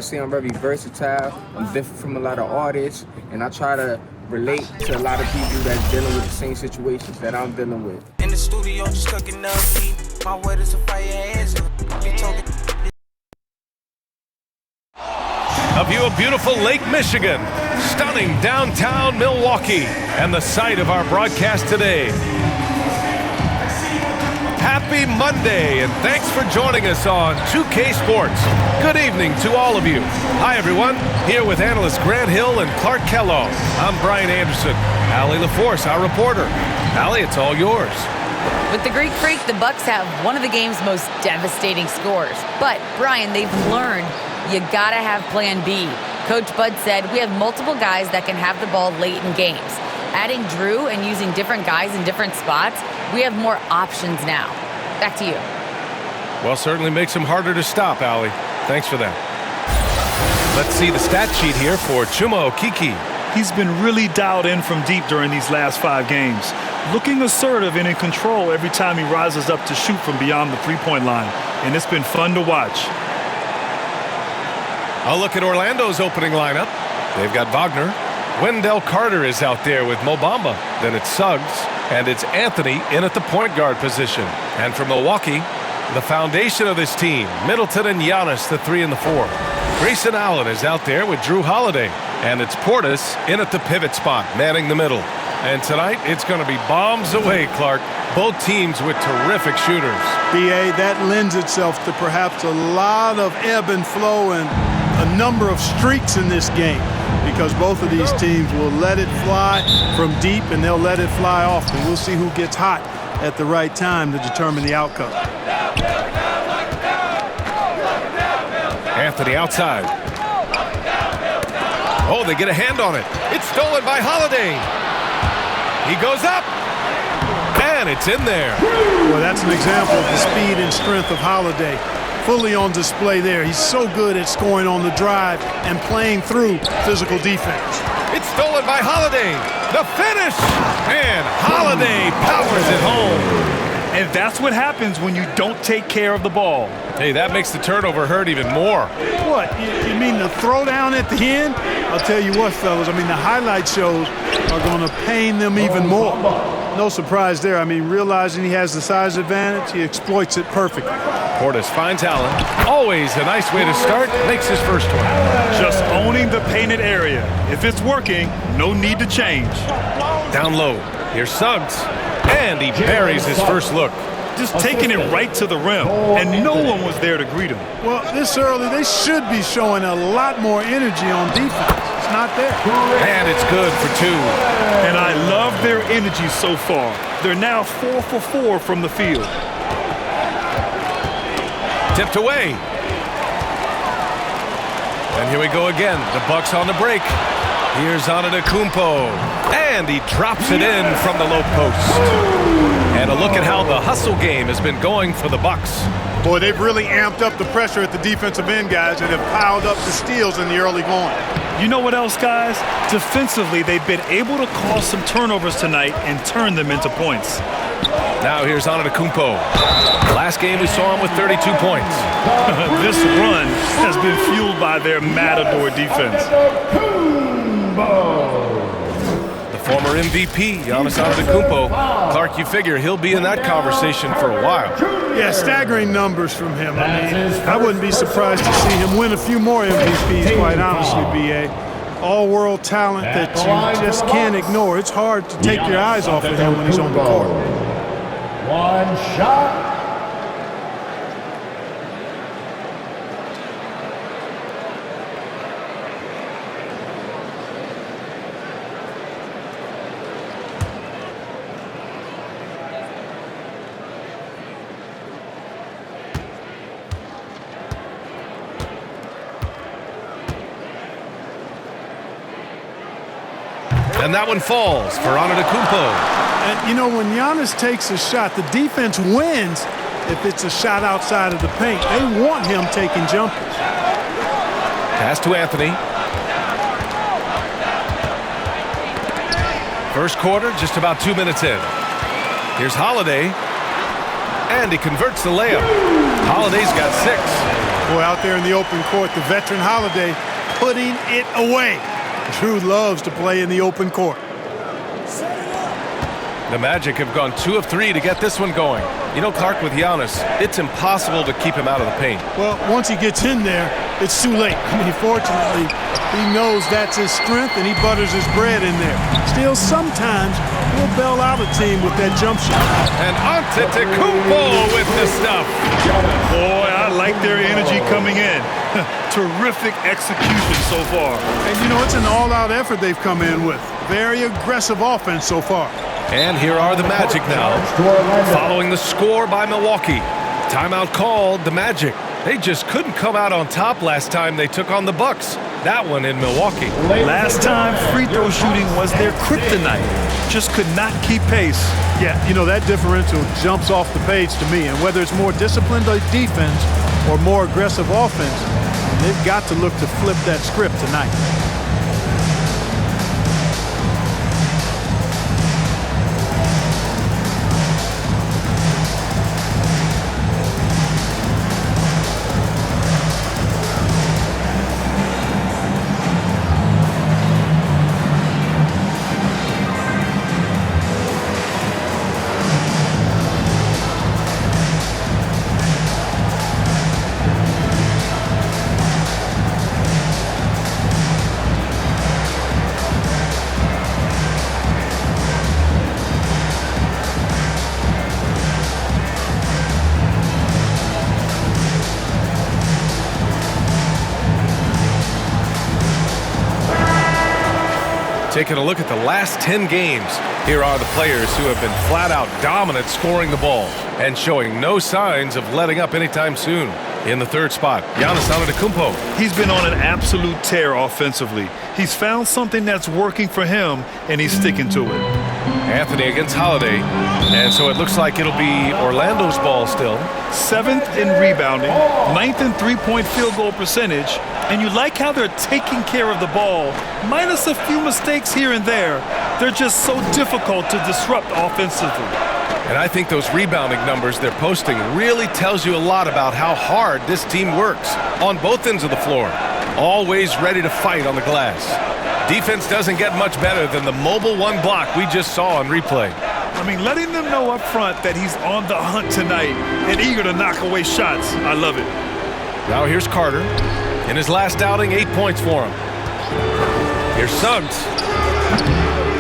say I'm very versatile. I'm different from a lot of artists, and I try to relate to a lot of people that's dealing with the same situations that I'm dealing with. In the studio, just cooking up heat. My word is a fire hands. A view of beautiful Lake Michigan, stunning downtown Milwaukee, and the site of our broadcast today. Happy Monday, and thanks for joining us on 2K Sports. Good evening to all of you. Hi, everyone. Here with analysts Grant Hill and Clark Kellogg. I'm Brian Anderson. Allie LaForce, our reporter. Allie, it's all yours. With the Greek Freak, the Bucks have one of the game's most devastating scores. But, Brian, they've learned you gotta have plan B. Coach Bud said, we have multiple guys that can have the ball late in games. Adding Jrue and using different guys in different spots, we have more options now. Back to you. Well, certainly makes him harder to stop, Allie. Thanks for that. Let's see the stat sheet here for Chuma Okeke. He's been really dialed in from deep during these last 5 games. Looking assertive and in control every time he rises up to shoot from beyond the three-point line. And it's been fun to watch. I'll look at Orlando's opening lineup. They've got Wagner. Wendell Carter is out there with Mo Bamba. Then it's Suggs. And it's Anthony in at the point guard position. And for Milwaukee, the foundation of this team, Middleton and Giannis, the 3 and the 4. Grayson Allen is out there with Jrue Holiday. And it's Portis in at the pivot spot, manning the middle. And tonight, it's going to be bombs away, Clark. Both teams with terrific shooters. B.A., that lends itself to perhaps a lot of ebb and flow and a number of streaks in this game, because both of these teams will let it fly from deep and they'll let it fly often. We'll see who gets hot at the right time to determine the outcome. Anthony outside. Oh, they get a hand on it. It's stolen by Holiday. He goes up. And it's in there. Well, that's an example of the speed and strength of Holiday. Fully on display there. He's so good at scoring on the drive and playing through physical defense. It's stolen by Holiday. The finish. And Holiday powers it home. And that's what happens when you don't take care of the ball. Hey, that makes the turnover hurt even more. What? You mean the throwdown at the end? I'll tell you what, fellas. I mean, the highlight shows are going to pain them even more. No surprise there. I mean, realizing he has the size advantage, he exploits it perfectly. Portis finds Allen. Always a nice way to start. Makes his first one. Just owning the painted area. If it's working, no need to change. Down low. Here's Suggs. And he buries his first look. Just taking it right to the rim, and no one was there to greet him. Well, this early, they should be showing a lot more energy on defense. It's not there. And it's good for 2. And I love their energy so far. They're now 4 for 4 from the field. Tipped away. And here we go again. The Bucks on the break. Here's Antetokounmpo. And he drops it in from the low post. And a look at how the hustle game has been going for the Bucks. Boy, they've really amped up the pressure at the defensive end, guys, and have piled up the steals in the early going. You know what else, guys? Defensively, they've been able to cause some turnovers tonight and turn them into points. Now here's Antetokounmpo. Last game we saw him with 32 points. This run has been fueled by their Matador defense. The former MVP, Giannis Antetokounmpo. Clark, you figure he'll be in that conversation for a while. Yeah, staggering numbers from him. I mean, I wouldn't be surprised to see him win a few more MVPs, quite honestly, B.A. All-world talent that you just can't ignore. It's hard to take your eyes off of him when he's on the court. One shot. And that one falls for Antetokounmpo. And, you know, when Giannis takes a shot, the defense wins if it's a shot outside of the paint. They want him taking jumpers. Pass to Anthony. First quarter, just about 2 minutes in. Here's Holiday. And he converts the layup. Holiday's got 6. Boy, out there in the open court, the veteran Holiday putting it away. Jrue loves to play in the open court. The Magic have gone 2 of 3 to get this one going. You know, Clark, with Giannis, it's impossible to keep him out of the paint. Well, once he gets in there, it's too late. I mean, fortunately, he knows that's his strength, and he butters his bread in there. Still, sometimes he'll bail out a team with that jump shot. And Antetokounmpo with the stuff. Boy, I like their energy coming in. Terrific execution so far. And, you know, it's an all-out effort they've come in with. Very aggressive offense so far. And here are the Magic now, following the score by Milwaukee. Timeout called the Magic. They just couldn't come out on top last time they took on the Bucks. That one in Milwaukee. Last time, free throw shooting was their kryptonite. Just could not keep pace. Yeah, you know, that differential jumps off the page to me. And whether it's more disciplined defense or more aggressive offense, they've got to look to flip that script tonight. Taking a look at the last 10 games, here are the players who have been flat-out dominant scoring the ball and showing no signs of letting up anytime soon. In the third spot, Giannis Antetokounmpo. He's been on an absolute tear offensively. He's found something that's working for him, and he's sticking to it. Anthony against Holiday, and so it looks like it'll be Orlando's ball still. 7th in rebounding, 9th in three-point field goal percentage, and you like how they're taking care of the ball, minus a few mistakes here and there. They're just so difficult to disrupt offensively. And I think those rebounding numbers they're posting really tells you a lot about how hard this team works on both ends of the floor. Always ready to fight on the glass. Defense doesn't get much better than the mobile one block we just saw on replay. I mean, letting them know up front that he's on the hunt tonight and eager to knock away shots. I love it. Now here's Carter. In his last outing, 8 points for him. Here's Suggs.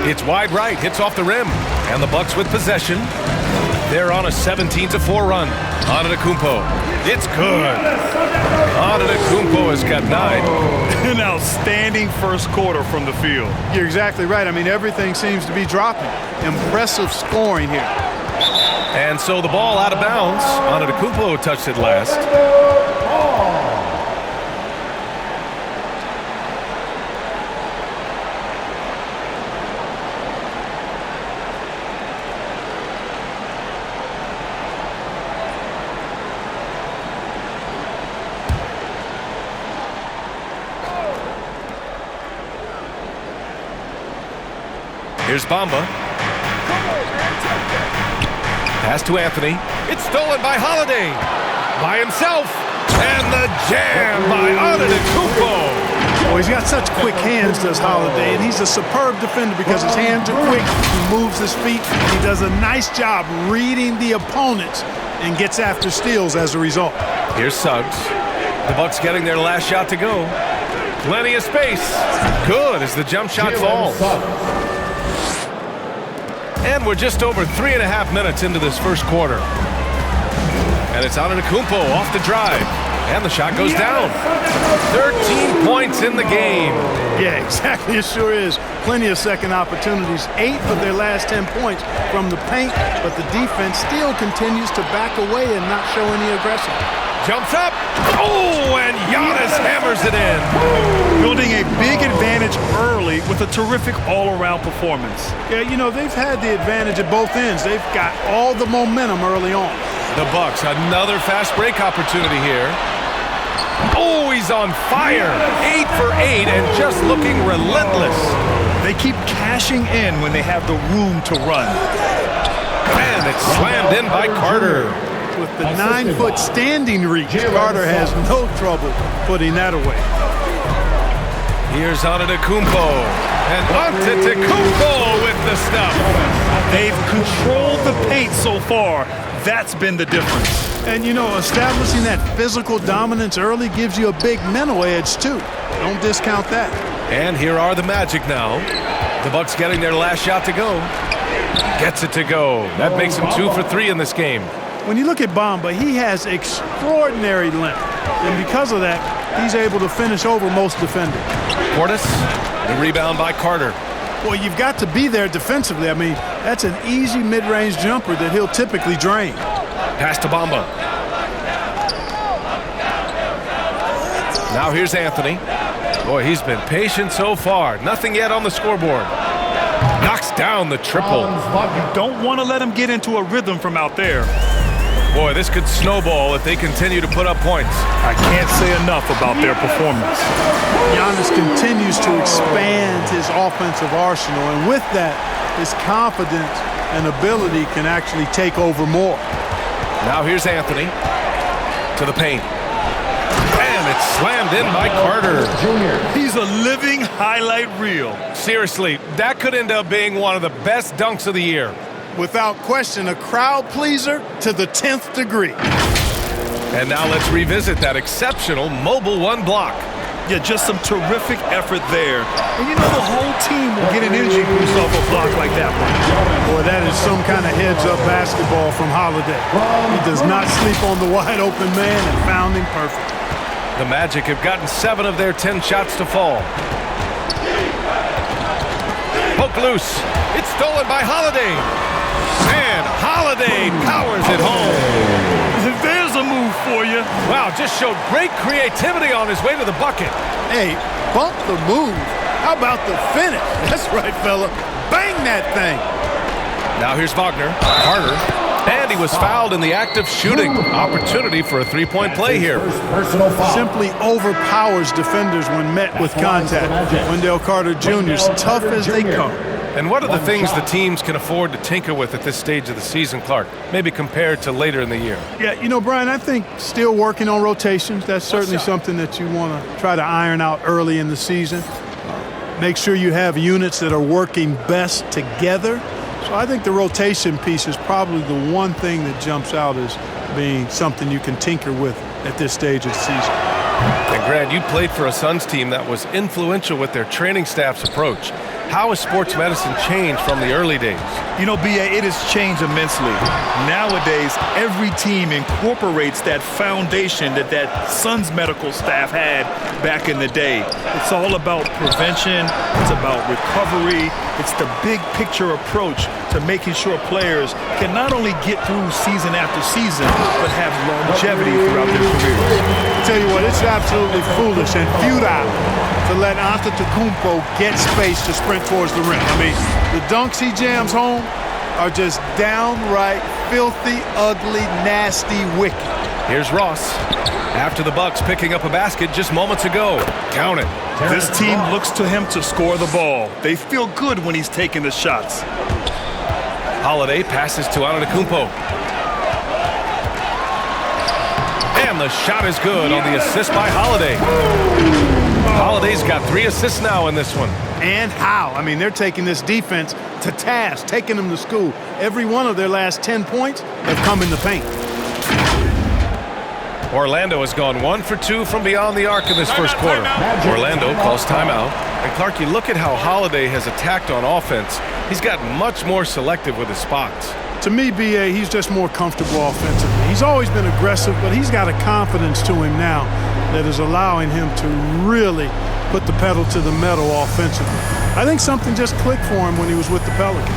It's wide right, hits off the rim. And the Bucks with possession. They're on a 17-4 run. Antetokounmpo. It's good. Antetokounmpo has got 9. An outstanding first quarter from the field. You're exactly right. I mean, everything seems to be dropping. Impressive scoring here. And so the ball out of bounds. Antetokounmpo touched it last. Here's Bamba. Pass to Anthony. It's stolen by Holiday. By himself. And the jam by Antetokounmpo. Oh, he's got such quick hands, does Holiday, and he's a superb defender because his hands are quick, he moves his feet, and he does a nice job reading the opponents and gets after steals as a result. Here's Suggs. The Bucks getting their last shot to go. Plenty of space. Good as the jump shot falls. And we're just over 3.5 minutes into this first quarter. And it's Antetokounmpo off the drive. And the shot goes down. 13 points in the game. Yeah, exactly. It sure is. Plenty of second opportunities. 8 of their last 10 points from the paint, but the defense still continues to back away and not show any aggression. Jumps up. Oh, and Giannis hammers it in. Building a big advantage early with a terrific all-around performance. Yeah, you know, they've had the advantage at both ends. They've got all the momentum early on. The Bucks, another fast break opportunity here. Oh, he's on fire. 8 for 8 and just looking relentless. They keep cashing in when they have the room to run. And it's slammed in by Carter. with the 9-foot standing reach. Carter has no trouble putting that away. Here's Antetokounmpo. And Antetokounmpo with the stuff. They've controlled the paint so far. That's been the difference. And, you know, establishing that physical dominance early gives you a big mental edge, too. Don't discount that. And here are the Magic now. The Bucks getting their last shot to go. Gets it to go. That makes him 2 for 3 in this game. When you look at Bamba, he has extraordinary length. And because of that, he's able to finish over most defenders. Portis, the rebound by Carter. Well, you've got to be there defensively. I mean, that's an easy mid-range jumper that he'll typically drain. Pass to Bamba. Now here's Anthony. Boy, he's been patient so far. Nothing yet on the scoreboard. Knocks down the triple. You don't want to let him get into a rhythm from out there. Boy, this could snowball if they continue to put up points. I can't say enough about their performance. Giannis continues to expand his offensive arsenal, and with that, his confidence and ability can actually take over more. Now here's Anthony to the paint. And it's slammed in by Carter. He's a living highlight reel. Seriously, that could end up being one of the best dunks of the year. Without question, a crowd pleaser to the 10th degree. And now let's revisit that exceptional mobile one block. Yeah, just some terrific effort there. And you know the whole team will get an energy boost off a block like that one. Boy, that is some kind of heads-up basketball from Holiday. He does not sleep on the wide-open man and found him perfect. The Magic have gotten 7 of their 10 shots to fall. Poke loose. It's stolen by Holiday. And Holiday powers it home. There's a move for you. Wow, just showed great creativity on his way to the bucket. Hey, bump the move. How about the finish? That's right, fella. Bang that thing. Now here's Wagner. Carter. And he was fouled in the act of shooting. Opportunity for a three-point play here. Simply overpowers defenders when met with contact. Wendell Carter Jr. is tough as they come. And what are the things the teams can afford to tinker with at this stage of the season, Clark? Maybe compared to later in the year. Yeah, you know, Brian, I think still working on rotations. That's certainly something that you want to try to iron out early in the season. Make sure you have units that are working best together. So I think the rotation piece is probably the one thing that jumps out as being something you can tinker with at this stage of the season. And Grant, you played for a Suns team that was influential with their training staff's approach. How has sports medicine changed from the early days? You know, B.A., it has changed immensely. Nowadays, every team incorporates that foundation that Suns medical staff had back in the day. It's all about prevention. It's about recovery. It's the big picture approach to making sure players can not only get through season after season, but have longevity throughout their careers. I'll tell you what, it's absolutely foolish and futile to let Antetokounmpo get space to sprint towards the rim. I mean, the dunks he jams home are just downright filthy, ugly, nasty, wicked. Here's Ross. After the Bucks picking up a basket just moments ago. Count it. This team looks to him to score the ball. They feel good when he's taking the shots. Holiday passes to Antetokounmpo. And the shot is good on the assist by Holiday. Holiday's got 3 assists now in this one. And how? I mean, they're taking this defense to task, taking them to school. Every one of their last 10 points have come in the paint. Orlando has gone 1 for 2 from beyond the arc in this first quarter. Orlando calls timeout. And Clark, you look at how Holiday has attacked on offense. He's gotten much more selective with his spots. To me, B.A., he's just more comfortable offensively. He's always been aggressive, but he's got a confidence to him now that is allowing him to really put the pedal to the metal offensively. I think something just clicked for him when he was with the Pelicans.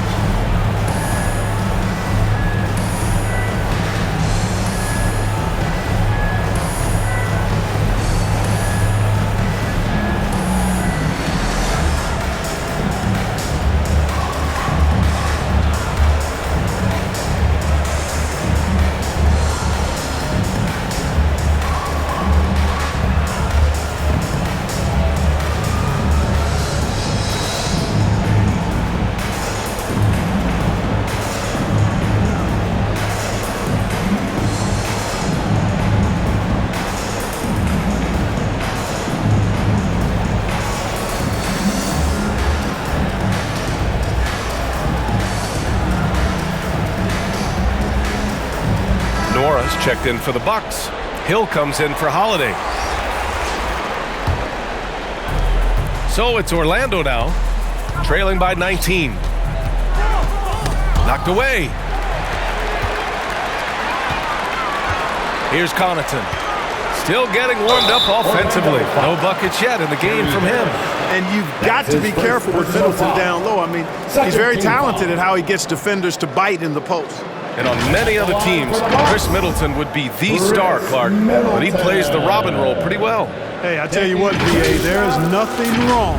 checked in for the Bucks. Hill comes in for Holiday. So it's Orlando now, trailing by 19. Knocked away. Here's Connaughton. Still getting warmed up offensively. No buckets yet in the game from him. And you've got to be careful with Middleton down low. I mean, he's very talented at how he gets defenders to bite in the post. And on many other teams, Chris Middleton would be the star, Clark, but he plays the Robin role pretty well. Hey, I tell you what, B.A., there is nothing wrong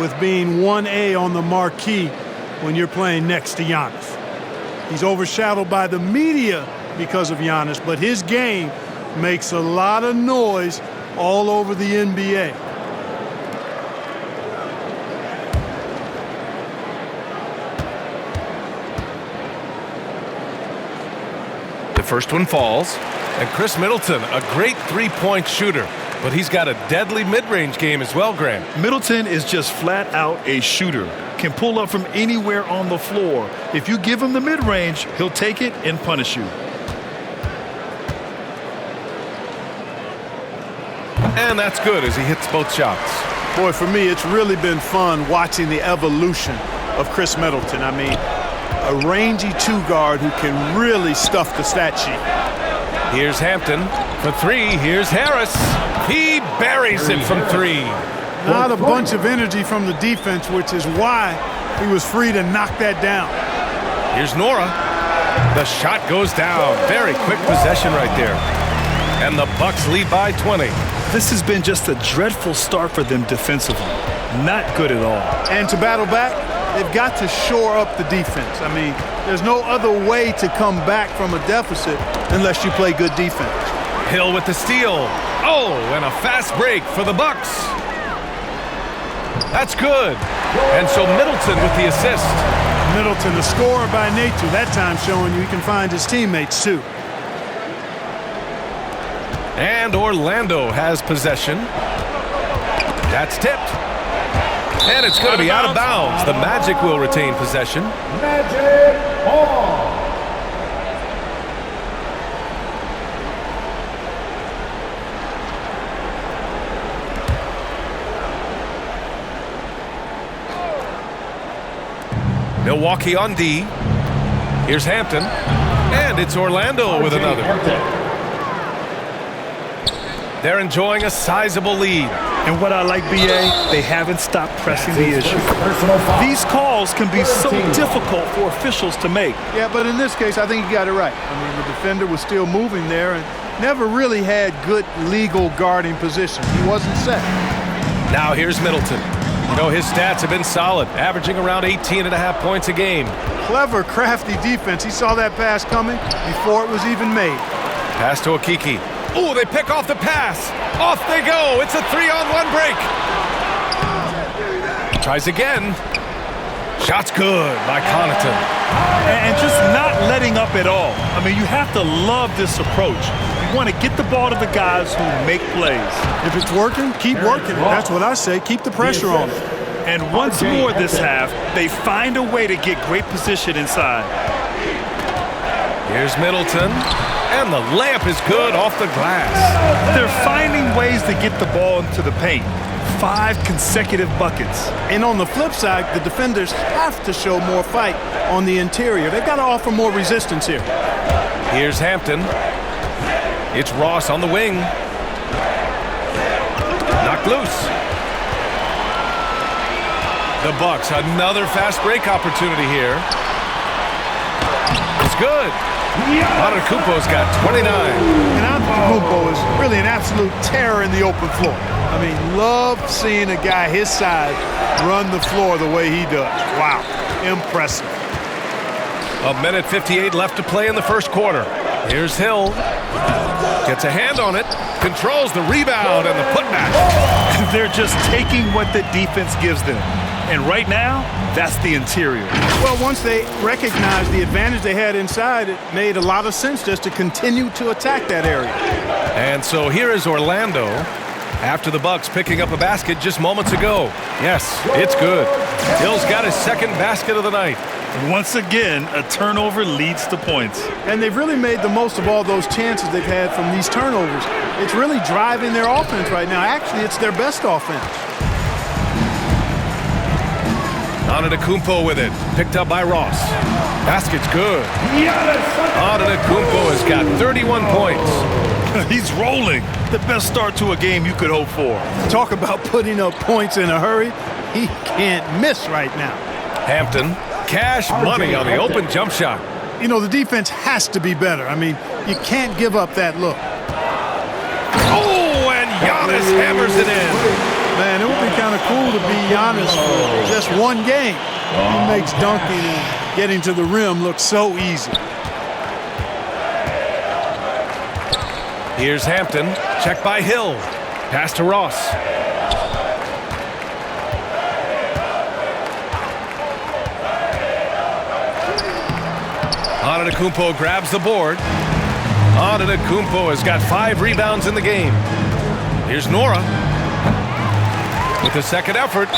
with being 1A on the marquee when you're playing next to Giannis. He's overshadowed by the media because of Giannis, but his game makes a lot of noise all over the NBA. The first one falls, and Chris Middleton, a great three-point shooter, but he's got a deadly mid-range game as well, Grant. Middleton is just flat out a shooter. Can pull up from anywhere on the floor. If you give him the mid-range, he'll take it and punish you. And that's good as he hits both shots. Boy, for me, it's really been fun watching the evolution of Chris Middleton. I mean, a rangy two-guard who can really stuff the stat sheet. Here's Hampton for three. Here's Harris. He buries it from three. Not a bunch of energy from the defense, which is why he was free to knock that down. Here's Nora. The shot goes down. Very quick possession right there. And the Bucks lead by 20. This has been just a dreadful start for them defensively. Not good at all. And to battle back, they've got to shore up the defense. I mean, there's no other way to come back from a deficit unless you play good defense. Hill with the steal. Oh, and a fast break for the Bucks. That's good. And so Middleton with the assist. Middleton, the scorer by nature, that time showing you he can find his teammates too. And Orlando has possession. That's tipped. And it's going to be out of bounds. The Magic will retain possession. Magic on. Milwaukee on D. Here's Hampton. And it's Orlando with another. They're enjoying a sizable lead. And what I like, B.A., they haven't stopped pressing the issue. These calls can be so difficult for officials to make. Yeah, but in this case, I think you got it right. I mean, the defender was still moving there and never really had good legal guarding position. He wasn't set. Now here's Middleton. You know, his stats have been solid, averaging around 18.5 points a game. Clever, crafty defense. He saw that pass coming before it was even made. Pass to Okiki. Oh, they pick off the pass. Off they go. It's a 3-on-1 break. Tries again. Shot's good by Connaughton. And just not letting up at all. I mean, you have to love this approach. You want to get the ball to the guys who make plays. If it's working, keep working. That's what I say. Keep the pressure on it. And once more this half, they find a way to get great position inside. Here's Middleton. And the layup is good off the glass. They're finding ways to get the ball into the paint. 5 consecutive buckets. And on the flip side, the defenders have to show more fight on the interior. They've got to offer more resistance here. Here's Hampton. It's Ross on the wing. Knocked loose. The Bucks, another fast break opportunity here. It's good. Antetokounmpo's got 29. And Antetokounmpo is really an absolute terror in the open floor. I mean, love seeing a guy his size run the floor the way he does. Wow, impressive. 1:58 left to play in the first quarter. Here's Hill. Gets a hand on it. Controls the rebound and the putback. They're just taking what the defense gives them. And right now, that's the interior. Well, once they recognized the advantage they had inside, it made a lot of sense just to continue to attack that area. And so here is Orlando after the Bucks picking up a basket just moments ago. Yes, it's good. Hill's got his second basket of the night. Once again, a turnover leads to points. And they've really made the most of all those chances they've had from these turnovers. It's really driving their offense right now. Actually, it's their best offense. Antetokounmpo with it. Picked up by Ross. Basket's good. Antetokounmpo has got 31 points. He's rolling. The best start to a game you could hope for. Talk about putting up points in a hurry. He can't miss right now. Hampton, cash money on the open jump shot. You know, the defense has to be better. I mean, you can't give up that look. Oh, and Giannis hammers it in. Man, it would be kind of cool to be Giannis for just one game. He makes dunking and getting to the rim look so easy. Here's Hampton. Check by Hill. Pass to Ross. Antetokounmpo grabs the board. Antetokounmpo has got 5 rebounds in the game. Here's Nora with a second effort.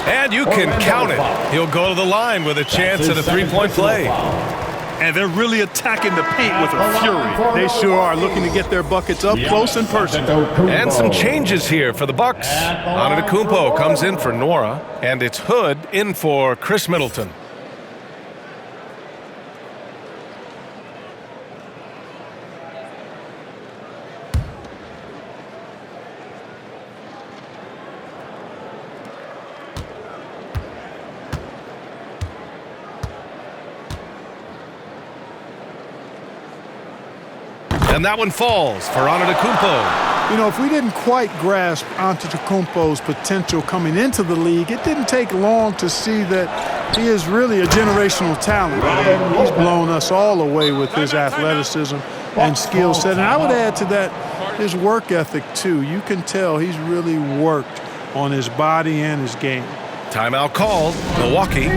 And you can count it. He'll go to the line with a chance at a three-point play. And they're really attacking the paint with a fury. They sure are, looking to get their buckets up close and personal. And some changes here for the Bucks. Antetokounmpo comes in for Nora, and it's Hood in for Chris Middleton. And that one falls for Antetokounmpo. You know, if we didn't quite grasp Antetokounmpo's potential coming into the league, it didn't take long to see that he is really a generational talent. He's blown us all away with his athleticism and skill set. And I would add to that his work ethic, too. You can tell he's really worked on his body and his game. Timeout called. Milwaukee.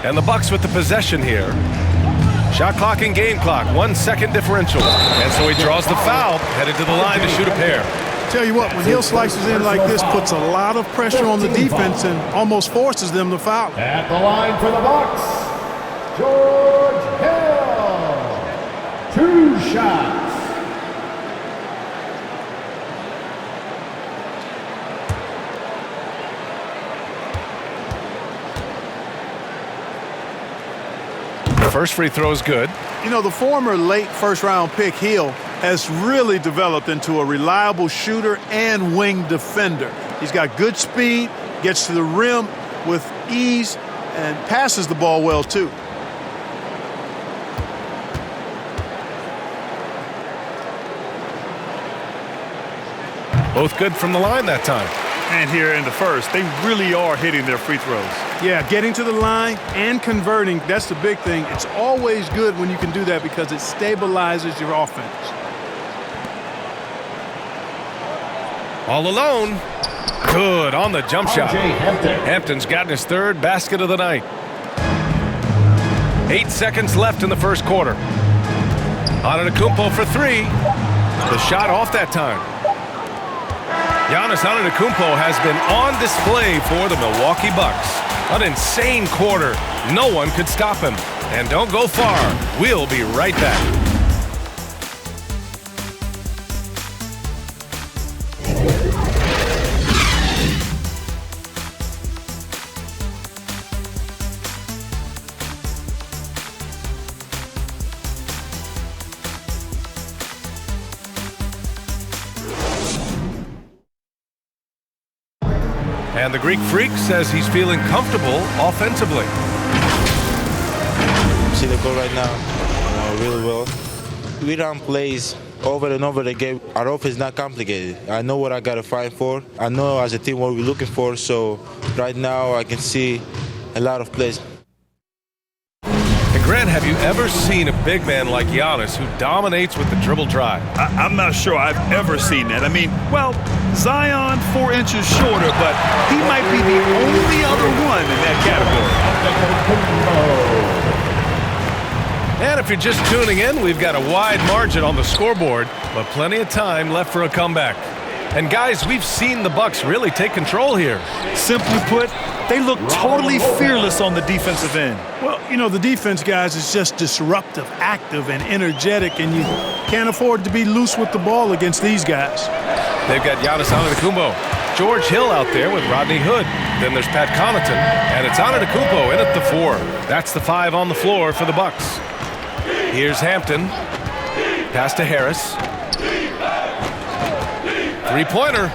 And the Bucks with the possession here. Shot clock and game clock, 1 second differential. And so he draws the foul, headed to the line to shoot a pair. Tell you what, when Hill slices in like this, puts a lot of pressure on the defense and almost forces them to foul. At the line for the Bucks, George Hill. 2 shots. First free throw is good. You know, the former late first-round pick, Hill, has really developed into a reliable shooter and wing defender. He's got good speed, gets to the rim with ease, and passes the ball well, too. Both good from the line that time. And here in the first, they really are hitting their free throws. Yeah, getting to the line and converting, that's the big thing. It's always good when you can do that because it stabilizes your offense. All alone. Good on the jump shot. Hampton's gotten his 3rd basket of the night. 8 seconds left in the first quarter. Antetokounmpo for 3. The shot off that time. Giannis Antetokounmpo has been on display for the Milwaukee Bucks. An insane quarter. No one could stop him. And don't go far. We'll be right back. And the Greek Freak says he's feeling comfortable offensively. See the goal right now, really well. We run plays over and over again. Our offense is not complicated. I know what I got to fight for. I know as a team what we're looking for. So right now I can see a lot of plays. And Grant, have you ever seen a big man like Giannis who dominates with the dribble drive? I'm not sure I've ever seen that. I mean, well, Zion 4 inches shorter, but he might be the only other one in that category. And if you're just tuning in, we've got a wide margin on the scoreboard, but plenty of time left for a comeback. And guys, we've seen the Bucks really take control here. Simply put, they look totally fearless on the defensive end. Well, you know, the defense, guys, is just disruptive, active, and energetic, and you can't afford to be loose with the ball against these guys. They've got Giannis Antetokounmpo, George Hill out there with Rodney Hood. Then there's Pat Connaughton, and it's Antetokounmpo in at the 4. That's the 5 on the floor for the Bucks. Here's Hampton. Pass to Harris. Three-pointer.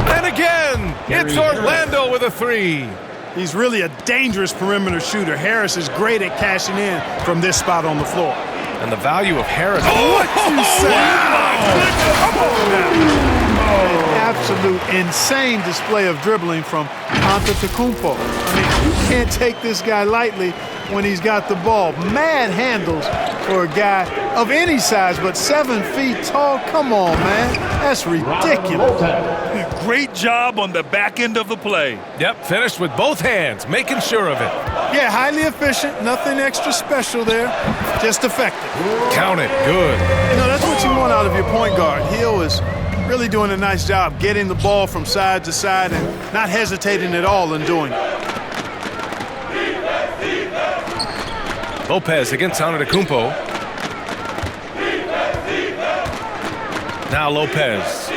And again, it's Orlando with a 3. He's really a dangerous perimeter shooter. Harris is great at cashing in from this spot on the floor. And the value of Harris. What you say? Come on now. An absolute insane display of dribbling from Antetokounmpo. I mean, you can't take this guy lightly when he's got the ball. Mad handles for a guy of any size, but 7 feet tall. Come on, man. That's ridiculous. Great job on the back end of the play. Yep, finished with both hands, making sure of it. Yeah, highly efficient. Nothing extra special there. Just effective. Count it. Good. You know, that's what you want out of your point guard. Hill is really doing a nice job getting the ball from side to side and not hesitating at all in doing it. Lopez against Antetokounmpo. Now Lopez.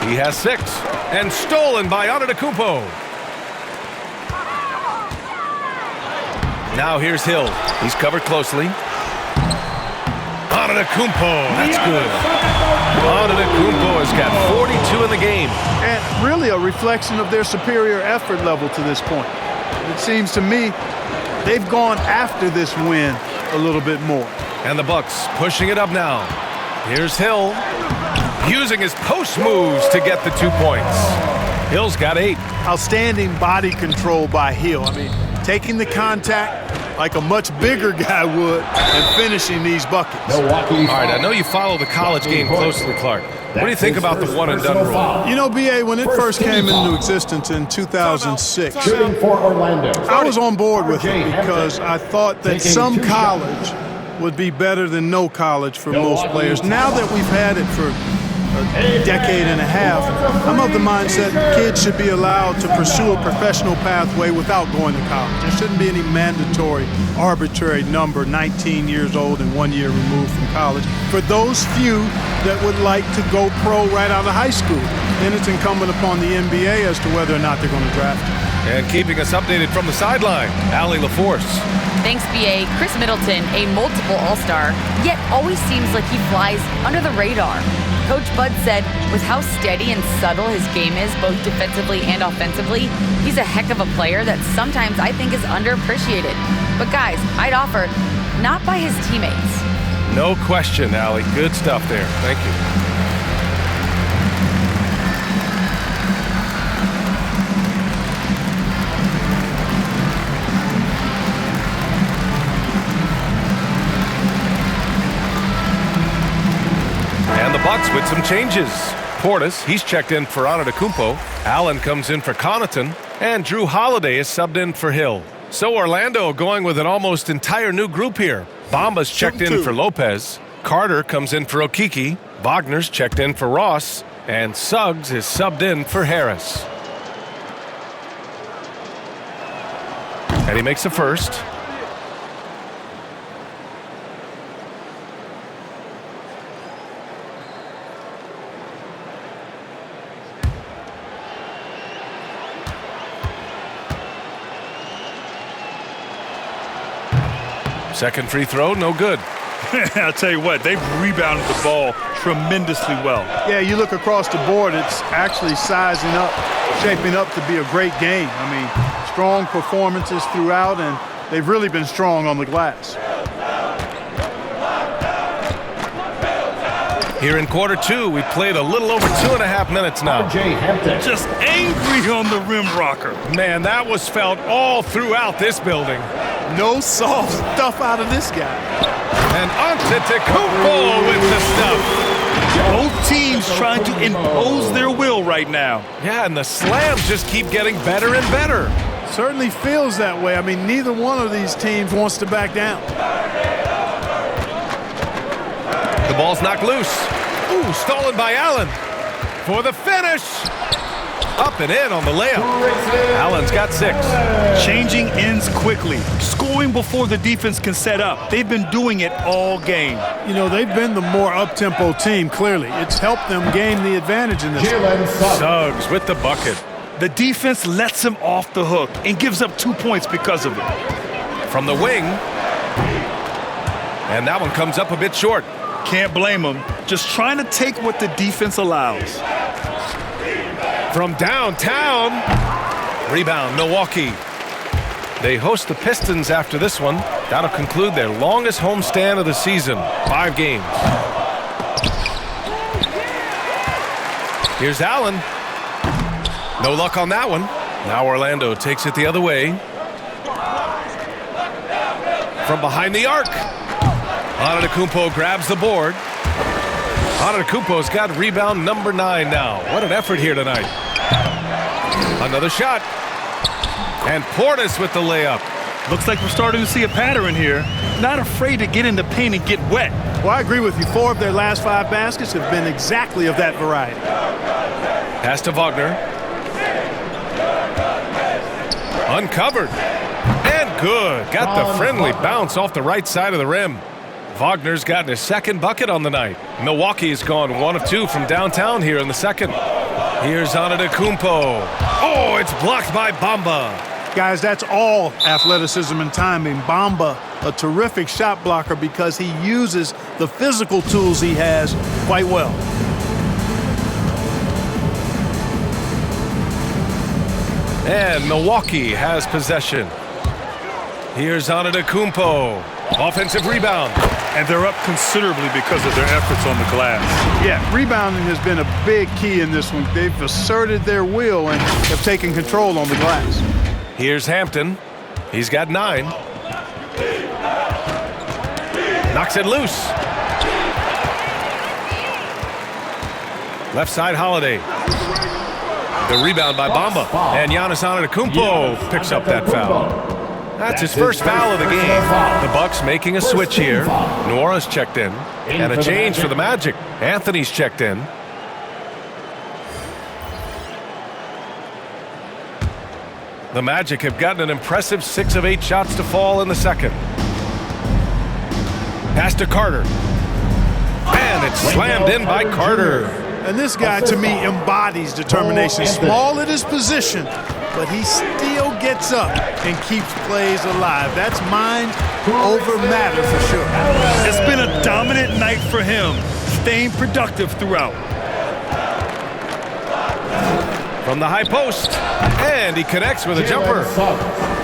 He has 6. And stolen by Antetokounmpo. Now here's Hill. He's covered closely. Antetokounmpo. That's good. Antetokounmpo has got 42 in the game. And really a reflection of their superior effort level to this point. It seems to me they've gone after this win a little bit more. And the Bucks pushing it up now. Here's Hill using his post moves to get the 2 points. Hill's got 8. Outstanding body control by Hill. I mean, taking the contact like a much bigger guy would and finishing these buckets. All right, I know you follow the college game closely, Clark. What do you think about the one-and-done rule? You know, B.A., when it first came into existence in 2006, Shooting for Orlando. I was on board with it because I thought that some college would be better than no college for most players. Now that we've had it for a decade and a half, I'm of the mindset kids should be allowed to pursue a professional pathway without going to college. There shouldn't be any mandatory, arbitrary number, 19 years old and 1 year removed from college. For those few that would like to go pro right out of high school, then it's incumbent upon the NBA as to whether or not they're going to draft you. And keeping us updated from the sideline, Allie LaForce. Thanks, B.A. Chris Middleton, a multiple All-Star, yet always seems like he flies under the radar. Coach Bud said with how steady and subtle his game is, both defensively and offensively, he's a heck of a player that sometimes I think is underappreciated. But guys, I'd offer, not by his teammates. No question, Allie. Good stuff there. Thank you. And the Bucks with some changes. Portis, he's checked in for Antetokounmpo. Allen comes in for Connaughton. And Jrue Holiday is subbed in for Hill. So Orlando going with an almost entire new group here. Bamba's checked in for Lopez. Carter comes in for Okeke. Wagner's checked in for Ross. And Suggs is subbed in for Harris. And he makes the first. Second free throw, no good. I'll tell you what, they've rebounded the ball tremendously well. Yeah, you look across the board, it's actually sizing up, shaping up to be a great game. I mean, strong performances throughout, and they've really been strong on the glass. Here in quarter two, we played a little over 2.5 minutes now. Just angry on the rim rocker. Man, that was felt all throughout this building. No soft stuff out of this guy. And Antetokounmpo with the stuff. Both teams trying to impose their will right now. Yeah, and the slams just keep getting better and better. Certainly feels that way. I mean, neither one of these teams wants to back down. The ball's knocked loose. Ooh, stolen by Allen for the finish. Up and in on the layup. Allen's got 6. Changing ends quickly, scoring before the defense can set up. They've been doing it all game. You know, they've been the more up-tempo team, clearly. It's helped them gain the advantage in this. Suggs with the bucket. The defense lets him off the hook and gives up 2 points because of it. From the wing. And that one comes up a bit short. Can't blame him. Just trying to take what the defense allows. From downtown. Rebound, Milwaukee. They host the Pistons after this one. That'll conclude their longest homestand of the season. 5 games. Here's Allen. No luck on that one. Now Orlando takes it the other way. From behind the arc. Antetokounmpo grabs the board. Antetokounmpo's got rebound number 9 now. What an effort here tonight. Another shot. And Portis with the layup. Looks like we're starting to see a pattern here. Not afraid to get in the paint and get wet. Well, I agree with you. 4 of their last 5 baskets have been exactly of that variety. Pass to Wagner. Uncovered. And good. Got the friendly bounce off the right side of the rim. Wagner's gotten his 2nd bucket on the night. Milwaukee's gone 1 of 2 from downtown here in the 2nd. Here's Antetokounmpo. Oh, it's blocked by Bamba. Guys, that's all athleticism and timing. Bamba, a terrific shot blocker because he uses the physical tools he has quite well. And Milwaukee has possession. Here's Antetokounmpo. Offensive rebound. And they're up considerably because of their efforts on the glass. Yeah, rebounding has been a big key in this one. They've asserted their will and have taken control on the glass. Here's Hampton. He's got 9. Knocks it loose. Left side Holiday. The rebound by Bamba. And Giannis Antetokounmpo picks up that foul. That's his first foul of the game. The Bucks making a switch here. Nora's checked in. And a change for the Magic. Anthony's checked in. The Magic have gotten an impressive 6 of 8 shots to fall in the 2nd. Pass to Carter. And it's slammed in by Carter. And this guy, to me, embodies determination. Small at his position, but he still gets up and keeps plays alive. That's mind over matter for sure. It's been a dominant night for him, staying productive throughout. From the high post, and he connects with a jumper.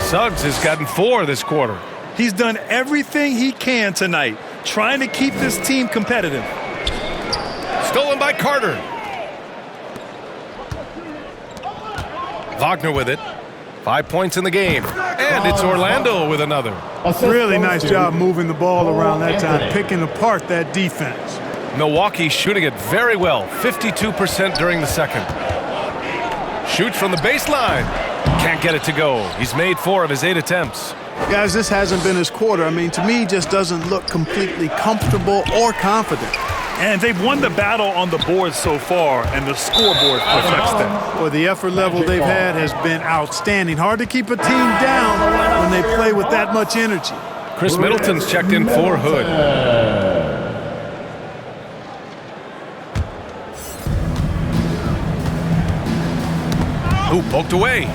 Suggs has gotten 4 this quarter. He's done everything he can tonight, trying to keep this team competitive. Stolen by Carter. Wagner with it. 5 points in the game. And it's Orlando with another. Really nice job moving the ball around that time, picking apart that defense. Milwaukee shooting it very well. 52% during the 2nd. Shoots from the baseline. Can't get it to go. He's made 4 of his 8 attempts. Guys, this hasn't been his quarter. I mean, to me, he just doesn't look completely comfortable or confident. And they've won the battle on the board so far, and the scoreboard reflects that. Well, the effort level they've had has been outstanding. Hard to keep a team down when they play with that much energy. Chris Middleton's checked in for Hood. Ooh, poked away.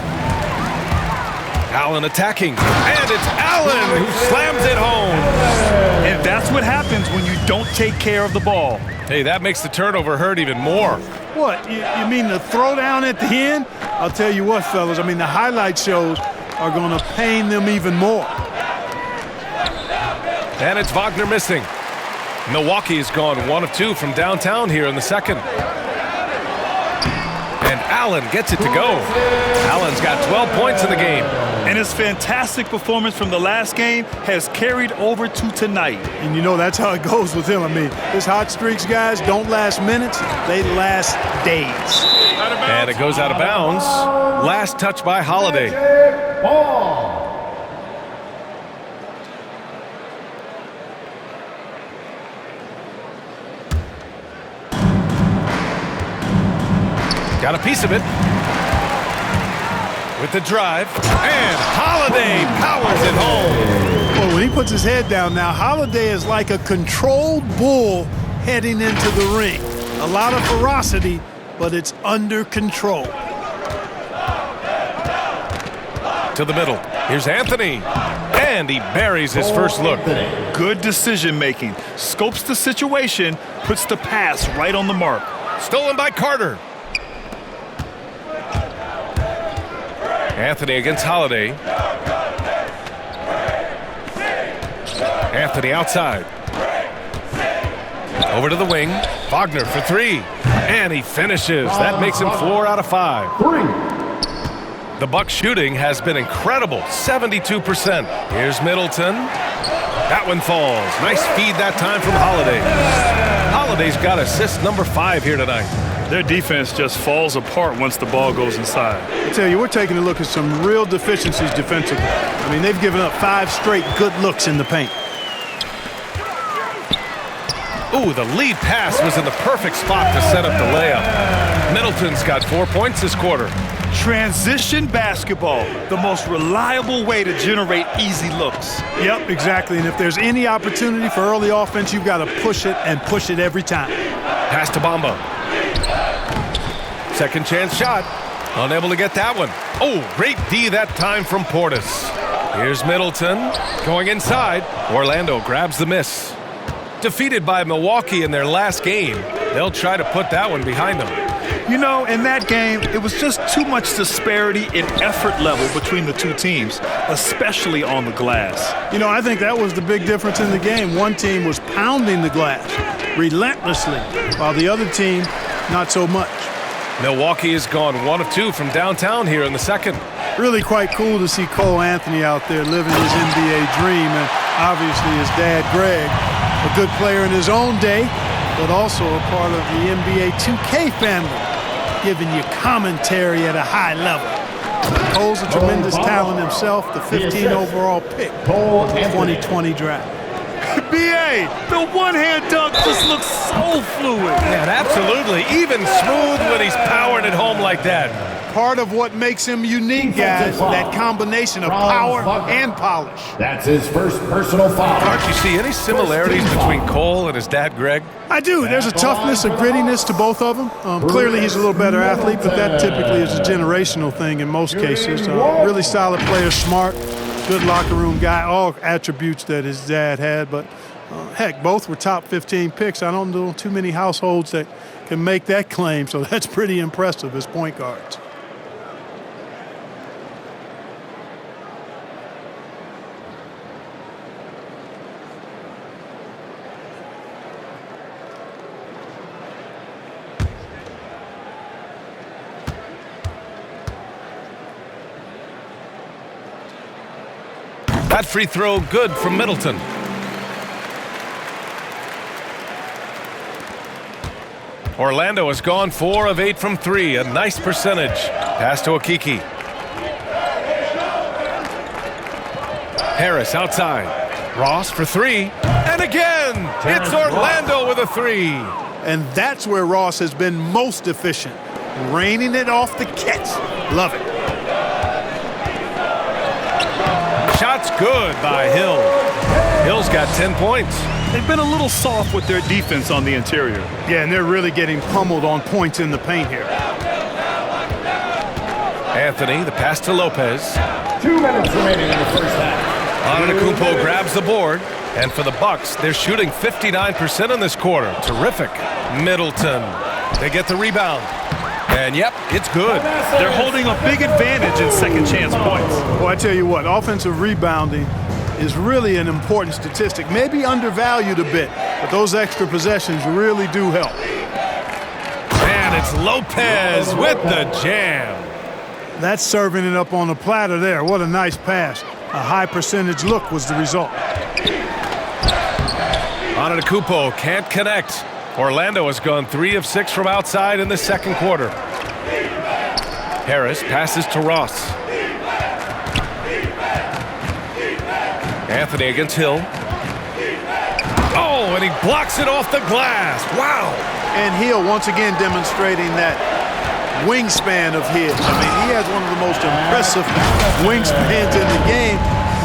Allen attacking, and it's Allen who slams it home. And that's what happens when you don't take care of the ball. Hey, that makes the turnover hurt even more. What, you mean the throwdown at the end? I'll tell you what, fellas, I mean, the highlight shows are going to pain them even more. And it's Wagner missing. Milwaukee has gone 1 of 2 from downtown here in the second. And Allen gets it to go. Allen's got 12 points in the game. And his fantastic performance from the last game has carried over to tonight. And you know that's how it goes with him. I mean, his hot streaks, guys, don't last minutes. They last days. And it goes out of bounds. Last touch by Holiday. Ball. Got a piece of it. With the drive. And Holiday powers it home. Well, when he puts his head down now, Holiday is like a controlled bull heading into the ring. A lot of ferocity, but it's under control. To the middle. Here's Anthony. And he buries his first look. Good decision making. Scopes the situation, puts the pass right on the mark. Stolen by Carter. Anthony against Holiday. Anthony outside. Over to the wing. Wagner for 3. And he finishes. That makes him 4 out of 5. 3. The Bucks shooting has been incredible. 72%. Here's Middleton. That one falls. Nice feed that time from Holiday. Holiday's got assist number 5 here tonight. Their defense just falls apart once the ball goes inside. I tell you, we're taking a look at some real deficiencies defensively. I mean, they've given up 5 straight good looks in the paint. Ooh, the lead pass was in the perfect spot to set up the layup. Middleton's got 4 points this quarter. Transition basketball, the most reliable way to generate easy looks. Yep, exactly. And if there's any opportunity for early offense, you've got to push it and push it every time. Pass to Bamba. Second chance shot. Unable to get that one. Oh, great D that time from Portis. Here's Middleton going inside. Orlando grabs the miss. Defeated by Milwaukee in their last game, they'll try to put that one behind them. You know, in that game, it was just too much disparity in effort level between the two teams, especially on the glass. You know, I think that was the big difference in the game. One team was pounding the glass relentlessly, while the other team, not so much. Milwaukee has gone 1 of 2 from downtown here in the second. Really quite cool to see Cole Anthony out there living his NBA dream, and obviously his dad, Greg, a good player in his own day, but also a part of the NBA 2K family, giving you commentary at a high level. Cole's a tremendous talent himself, the 15 overall pick of the 2020 draft. B.A., the one-hand dunk just looks so fluid. Yeah, absolutely. Even smooth when he's powering it home like that. Part of what makes him unique, guys, that combination of power and polish. That's his first personal foul. Don't you see any similarities between Cole and his dad, Greg? I do. There's a toughness, a grittiness to both of them. Clearly, he's a little better athlete, but that typically is a generational thing in most cases. Really solid player, smart, good locker room guy, all attributes that his dad had. But, heck, both were top 15 picks. I don't know too many households that can make that claim, so that's pretty impressive as point guards. That free throw good from Middleton. Orlando has gone 4 of 8 from 3, a nice percentage. Pass to Okiki. Harris outside. Ross for 3. And again, it's Orlando with a 3. And that's where Ross has been most efficient, raining it off the catch. Love it. Shot's good by Hill. Hill's got 10 points. They've been a little soft with their defense on the interior. Yeah, and they're really getting pummeled on points in the paint here. Anthony, the pass to Lopez. 2 minutes remaining in the first half. Antetokounmpo grabs the board. And for the Bucks, they're shooting 59% in this quarter. Terrific. Middleton. They get the rebound. And yep, it's good. They're holding a big advantage in second chance points. Well, I tell you what, offensive rebounding is really an important statistic. Maybe undervalued a bit, but those extra possessions really do help. And it's Lopez with the jam. That's serving it up on a platter there. What a nice pass. A high percentage look was the result. Antetokounmpo can't connect. Orlando has gone 3 of 6 from outside in the second quarter. Harris passes to Ross. Anthony against Hill. Oh, and he blocks it off the glass. Wow. And Hill once again demonstrating that wingspan of his. I mean, he has one of the most impressive wingspans in the game,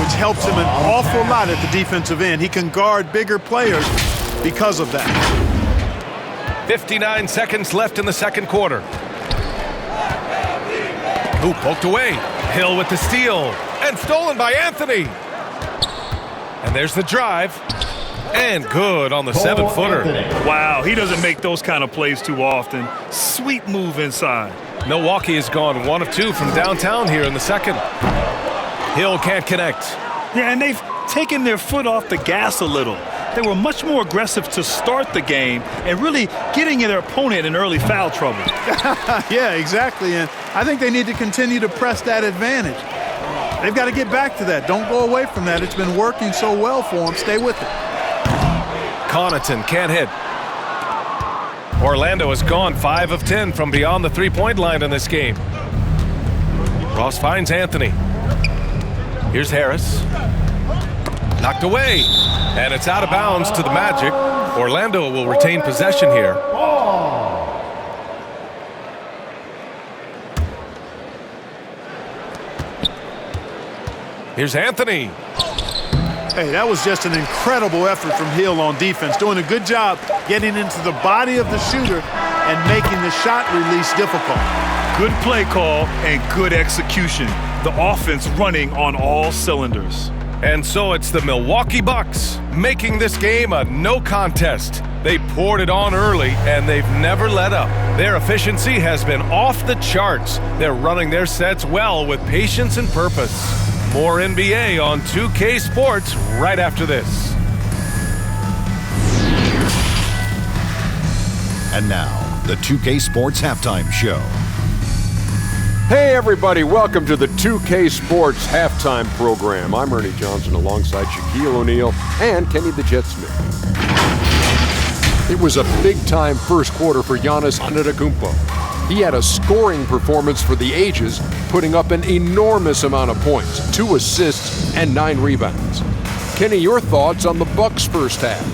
which helps him an awful lot at the defensive end. He can guard bigger players because of that. 59 seconds left in the second quarter. Ooh, poked away. Hill with the steal. And stolen by Anthony. And there's the drive. And good on the 7-footer. Wow, he doesn't make those kind of plays too often. Sweet move inside. Milwaukee has gone 1 of 2 from downtown here in the second. Hill can't connect. Yeah, and they've taken their foot off the gas a little. They were much more aggressive to start the game and really getting their opponent in early foul trouble. Yeah, exactly. And I think they need to continue to press that advantage. They've got to get back to that. Don't go away from that. It's been working so well for them. Stay with it. Connaughton can't hit. Orlando has gone 5 of 10 from beyond the three-point line in this game. Ross finds Anthony. Here's Harris. Knocked away. And it's out of bounds to the Magic. Orlando will retain possession here. Here's Anthony. Hey, that was just an incredible effort from Hill on defense, doing a good job getting into the body of the shooter and making the shot release difficult. Good play call and good execution. The offense running on all cylinders. And so it's the Milwaukee Bucks making this game a no contest. They poured it on early, and they've never let up. Their efficiency has been off the charts. They're running their sets well with patience and purpose. More NBA on 2K Sports right after this. And now, the 2K Sports Halftime Show. Hey everybody, welcome to the 2K Sports Halftime Program. I'm Ernie Johnson alongside Shaquille O'Neal and Kenny the Jet Smith. It was a big-time first quarter for Giannis Antetokounmpo. He had a scoring performance for the ages, putting up an enormous amount of points, 2 assists and 9 rebounds. Kenny, your thoughts on the Bucks' first half?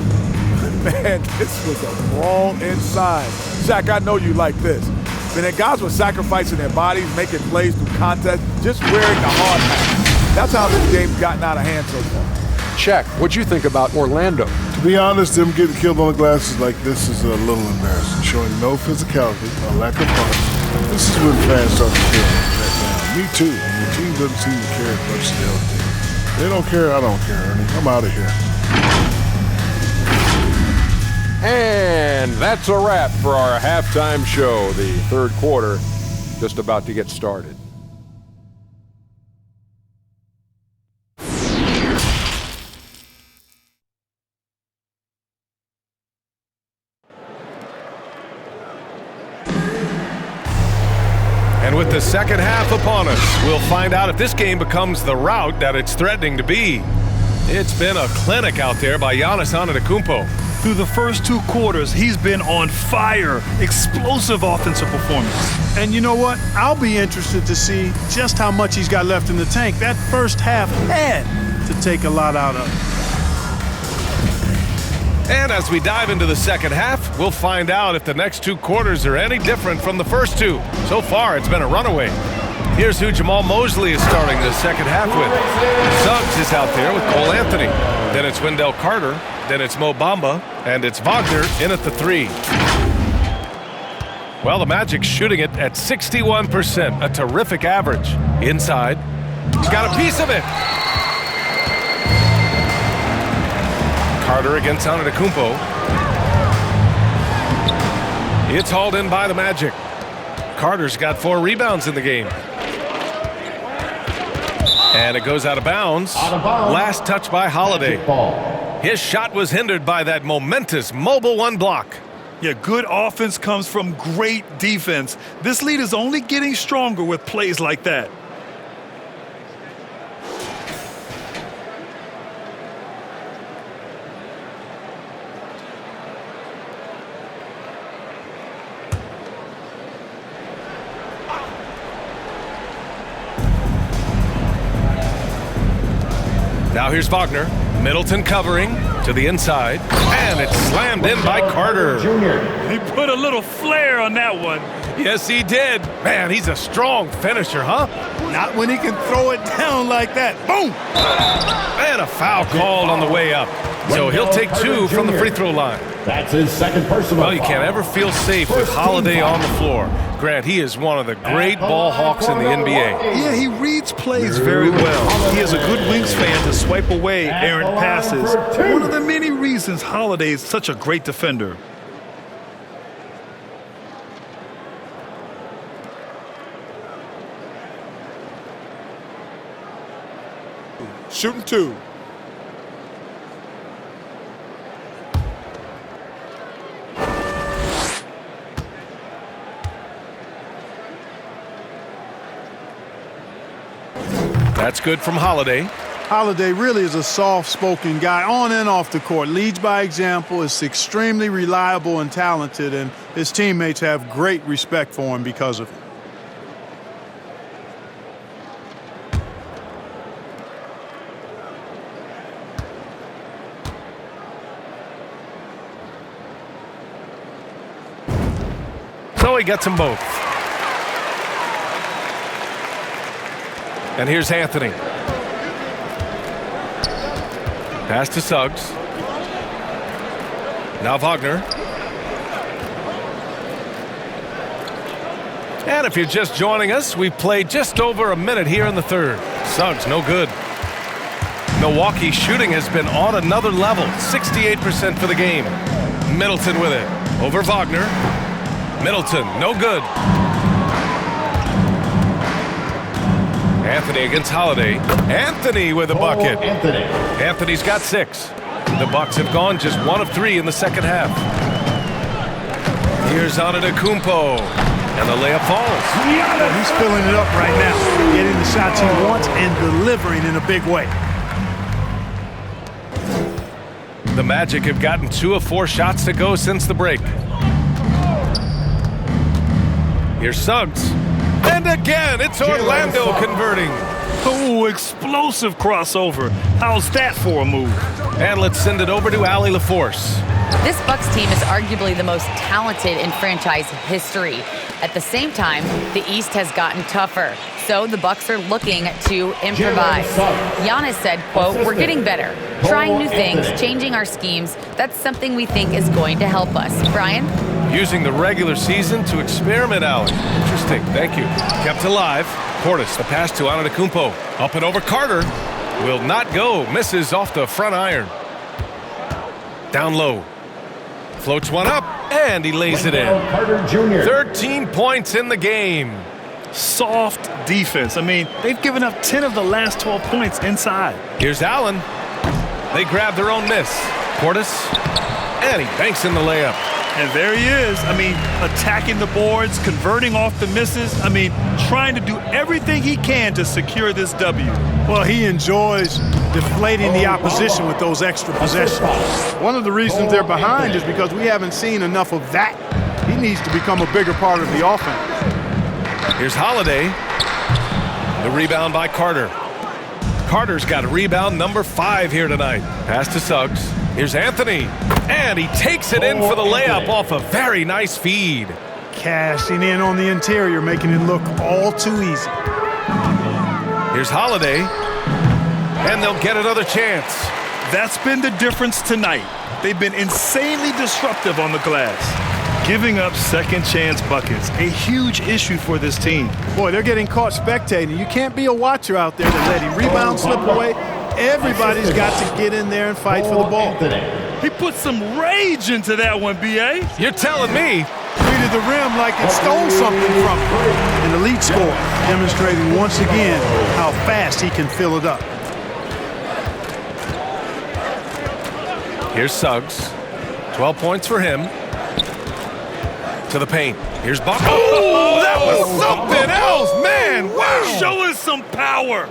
Man, this was a brawl inside. Shaq, I know you like this. Man, the guys were sacrificing their bodies, making plays through contest, just wearing the hard hat. That's how this game's gotten out of hand so far. Shaq, what'd you think about Orlando? To be honest, them getting killed on the glasses like this is a little embarrassing, showing no physicality, a lack of heart. This is when fans start to feel let down. Me too. The team doesn't seem to care as much as the other team. They don't care, I don't care, Ernie. I'm out of here. And that's a wrap for our halftime show. The third quarter just about to get started. And with the second half upon us, we'll find out if this game becomes the rout that it's threatening to be. It's been a clinic out there by Giannis Antetokounmpo. Through the first 2 quarters, he's been on fire. Explosive offensive performance. And you know what? I'll be interested to see just how much he's got left in the tank. That first half had to take a lot out of it. And as we dive into the second half, we'll find out if the next 2 quarters are any different from the first 2. So far, it's been a runaway. Here's who Jamal Mosley is starting the second half with. Suggs is out there with Cole Anthony. Then it's Wendell Carter. Then it's Mo Bamba. And it's Wagner in at the 3. Well, the Magic's shooting it at 61%, a terrific average. Inside, he's got a piece of it. Carter against Antetokounmpo. It's hauled in by the Magic. Carter's got 4 rebounds in the game. And it goes out of bounds. Last touch by Holiday. His shot was hindered by that momentous mobile 1 block. Yeah, good offense comes from great defense. This lead is only getting stronger with plays like that. Now here's Wagner. Middleton covering to the inside. And it's slammed in by Carter. He put a little flair on that one. Yes, he did. Man, he's a strong finisher, huh? Not when he can throw it down like that. Boom! And a foul called on the way up. So he'll take 2 from the free throw line. That's his second personal. Well, you can't ever feel safe with Holiday on the floor. Grant, he is one of the great ball hawks in the NBA. Yeah, he reads plays very well. He has a good wingspan to swipe away errant passes. One of the many reasons Holiday is such a great defender. Shooting 2. That's good from Holiday. Holiday really is a soft-spoken guy on and off the court. Leads by example, is extremely reliable and talented, and his teammates have great respect for him because of it. So he gets them both. And here's Anthony. Pass to Suggs. Now Wagner. And if you're just joining us, we've played just over a minute here in the third. Suggs, no good. Milwaukee shooting has been on another level. 68% for the game. Middleton with it. Over Wagner. Middleton, no good. Anthony against Holiday. Anthony with a bucket. Anthony's got 6. The Bucks have gone just 1 of 3 in the second half. Here's Antetokounmpo. And the layup falls. He's filling it up right now. Getting the shots he wants and delivering in a big way. The Magic have gotten 2 of 4 shots to go since the break. Here's Suggs. And again, it's Orlando converting. Oh, explosive crossover. How's that for a move? And let's send it over to Allie LaForce. This Bucks team is arguably the most talented in franchise history. At the same time, the East has gotten tougher. So the Bucks are looking to improvise. Giannis said, quote, "We're getting better, trying new things, changing our schemes. That's something we think is going to help us." Brian? Using the regular season to experiment, Allen. Interesting, thank you. Kept alive. Portis, the pass to Antetokounmpo. Up and over Carter. Will not go. Misses off the front iron. Down low. Floats one up, and he lays it in. 13 points in the game. Soft defense. I mean, they've given up 10 of the last 12 points inside. Here's Allen. They grab their own miss. Portis, and he banks in the layup. And there he is. I mean, attacking the boards, converting off the misses. I mean, trying to do everything he can to secure this W. Well, he enjoys deflating the opposition with those extra possessions. One of the reasons they're behind is because we haven't seen enough of that. He needs to become a bigger part of the offense. Here's Holiday. The rebound by Carter. Carter's got a rebound number 5 here tonight. Pass to Suggs. Here's Anthony. And he takes it in for the layup off a very nice feed. Cashing in on the interior, making it look all too easy. Here's Holiday. And they'll get another chance. That's been the difference tonight. They've been insanely disruptive on the glass. Giving up second chance buckets, a huge issue for this team. Boy, they're getting caught spectating. You can't be a watcher out there that letting rebounds slip away. Everybody's got to get in there and fight for the ball. He put some rage into that one, B.A. You're telling me. Treated the rim like it stole something from him. An elite score, demonstrating once again how fast he can fill it up. Here's Suggs. 12 points for him. To the paint. Here's Buck. Oh, that was something else, man. Wow. Showing some power.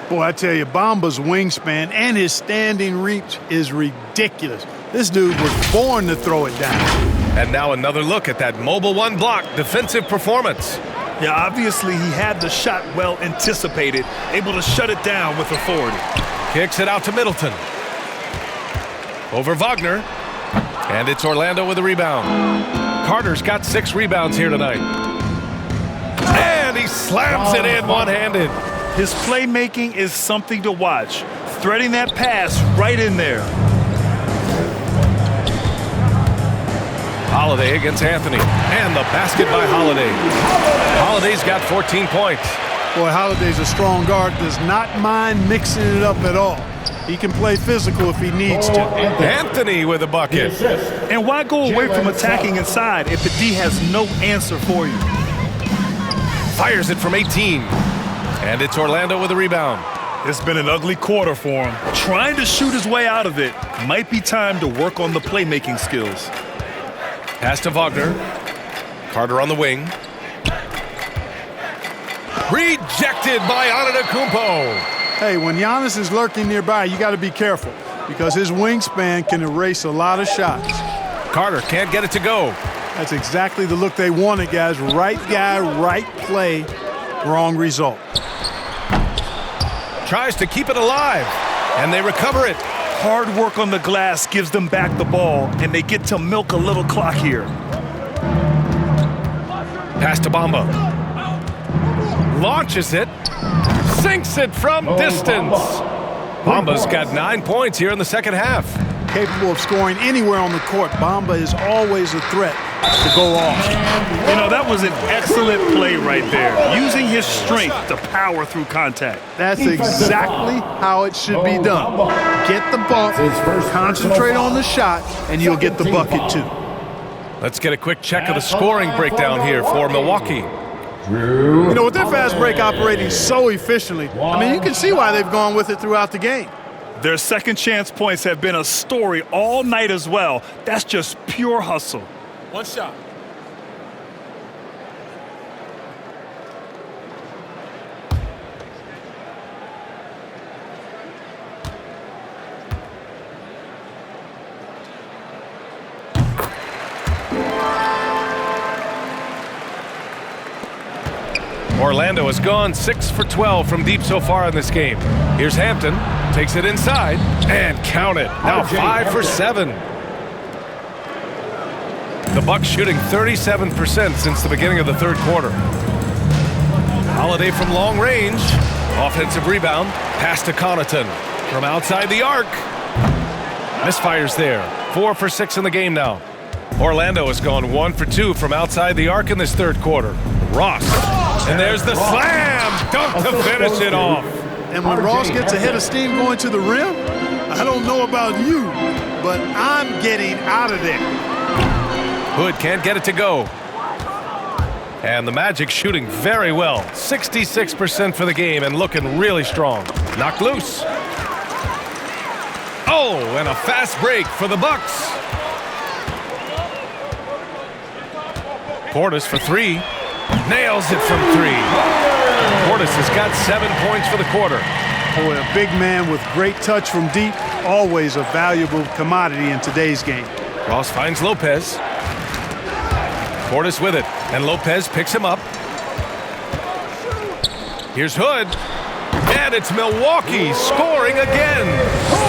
Boy, I tell you, Bamba's wingspan and his standing reach is ridiculous. This dude was born to throw it down. And now another look at that mobile one block defensive performance. Yeah, obviously he had the shot well anticipated, able to shut it down with authority. Kicks it out to Middleton. Over Wagner. And it's Orlando with a rebound. Carter's got 6 rebounds here tonight. And he slams it in one-handed. His playmaking is something to watch. Threading that pass right in there. Holiday against Anthony. And the basket by Holiday. Holiday's got 14 points. Boy, Holiday's a strong guard, does not mind mixing it up at all. He can play physical if he needs to. Anthony with a bucket. And why go away from attacking inside if the D has no answer for you? Fires it from 18. And it's Orlando with a rebound. It's been an ugly quarter for him. Trying to shoot his way out of it. Might be time to work on the playmaking skills. Pass to Wagner. Carter on the wing. Rejected by Antetokounmpo. Hey, when Giannis is lurking nearby, you got to be careful because his wingspan can erase a lot of shots. Carter can't get it to go. That's exactly the look they wanted, guys. Right guy, right play, wrong result. Tries to keep it alive, and they recover it. Hard work on the glass gives them back the ball, and they get to milk a little clock here. Pass to Bamba. Launches it. Sinks it from distance. Bamba's got 9 points here in the second half. Capable of scoring anywhere on the court, Bamba is always a threat to go off. You know, that was an excellent play right there. Using his strength to power through contact. That's exactly how it should be done. Get the bump, concentrate on the shot, and you'll get the bucket too. Let's get a quick check of the scoring breakdown here for Milwaukee. You know, with their fast break operating so efficiently, I mean, you can see why they've gone with it throughout the game. Their second chance points have been a story all night as well. That's just pure hustle. One shot. Orlando has gone 6 for 12 from deep so far in this game. Here's Hampton, takes it inside, and count it. Now 5 for 7. The Bucks shooting 37% since the beginning of the third quarter. Holiday from long range. Offensive rebound. Pass to Connaughton from outside the arc. Misfires there. 4 for 6 in the game now. Orlando has gone 1 for 2 from outside the arc in this third quarter. Ross. And there's the slam dunk to finish it off. And when Ross gets a head of steam going to the rim, I don't know about you, but I'm getting out of there. Hood can't get it to go. And the Magic shooting very well. 66% for the game and looking really strong. Knocked loose. Oh, and a fast break for the Bucks. Portis for 3. Nails it from 3. Portis has got 7 points for the quarter. Boy, a big man with great touch from deep, always a valuable commodity in today's game. Ross finds Lopez. Portis with it, and Lopez picks him up. Here's Hood, and it's Milwaukee scoring again.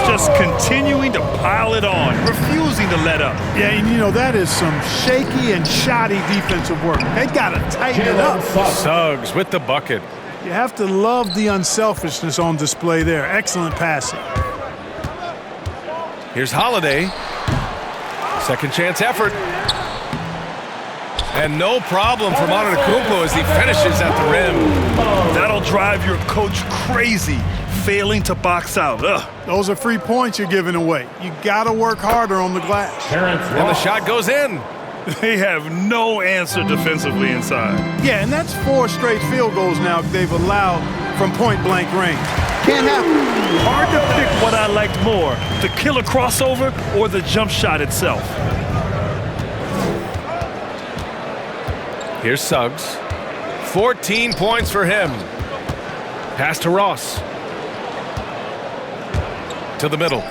Just continuing to pile it on, refusing to let up. Yeah, and you know, that is some shaky and shoddy defensive work. They got to tighten it up. Suggs with the bucket. You have to love the unselfishness on display there. Excellent passing. Here's Holiday. Second chance effort. And no problem from Antetokounmpo as he finishes at the rim. That'll drive your coach crazy, failing to box out. Ugh. Those are free points you're giving away. You got to work harder on the glass. And the shot goes in. They have no answer defensively inside. Yeah, and that's 4 straight field goals now they've allowed from point-blank range. Can't happen. Hard to pick what I liked more, the killer crossover or the jump shot itself. Here's Suggs. 14 points for him. Pass to Ross. To the middle.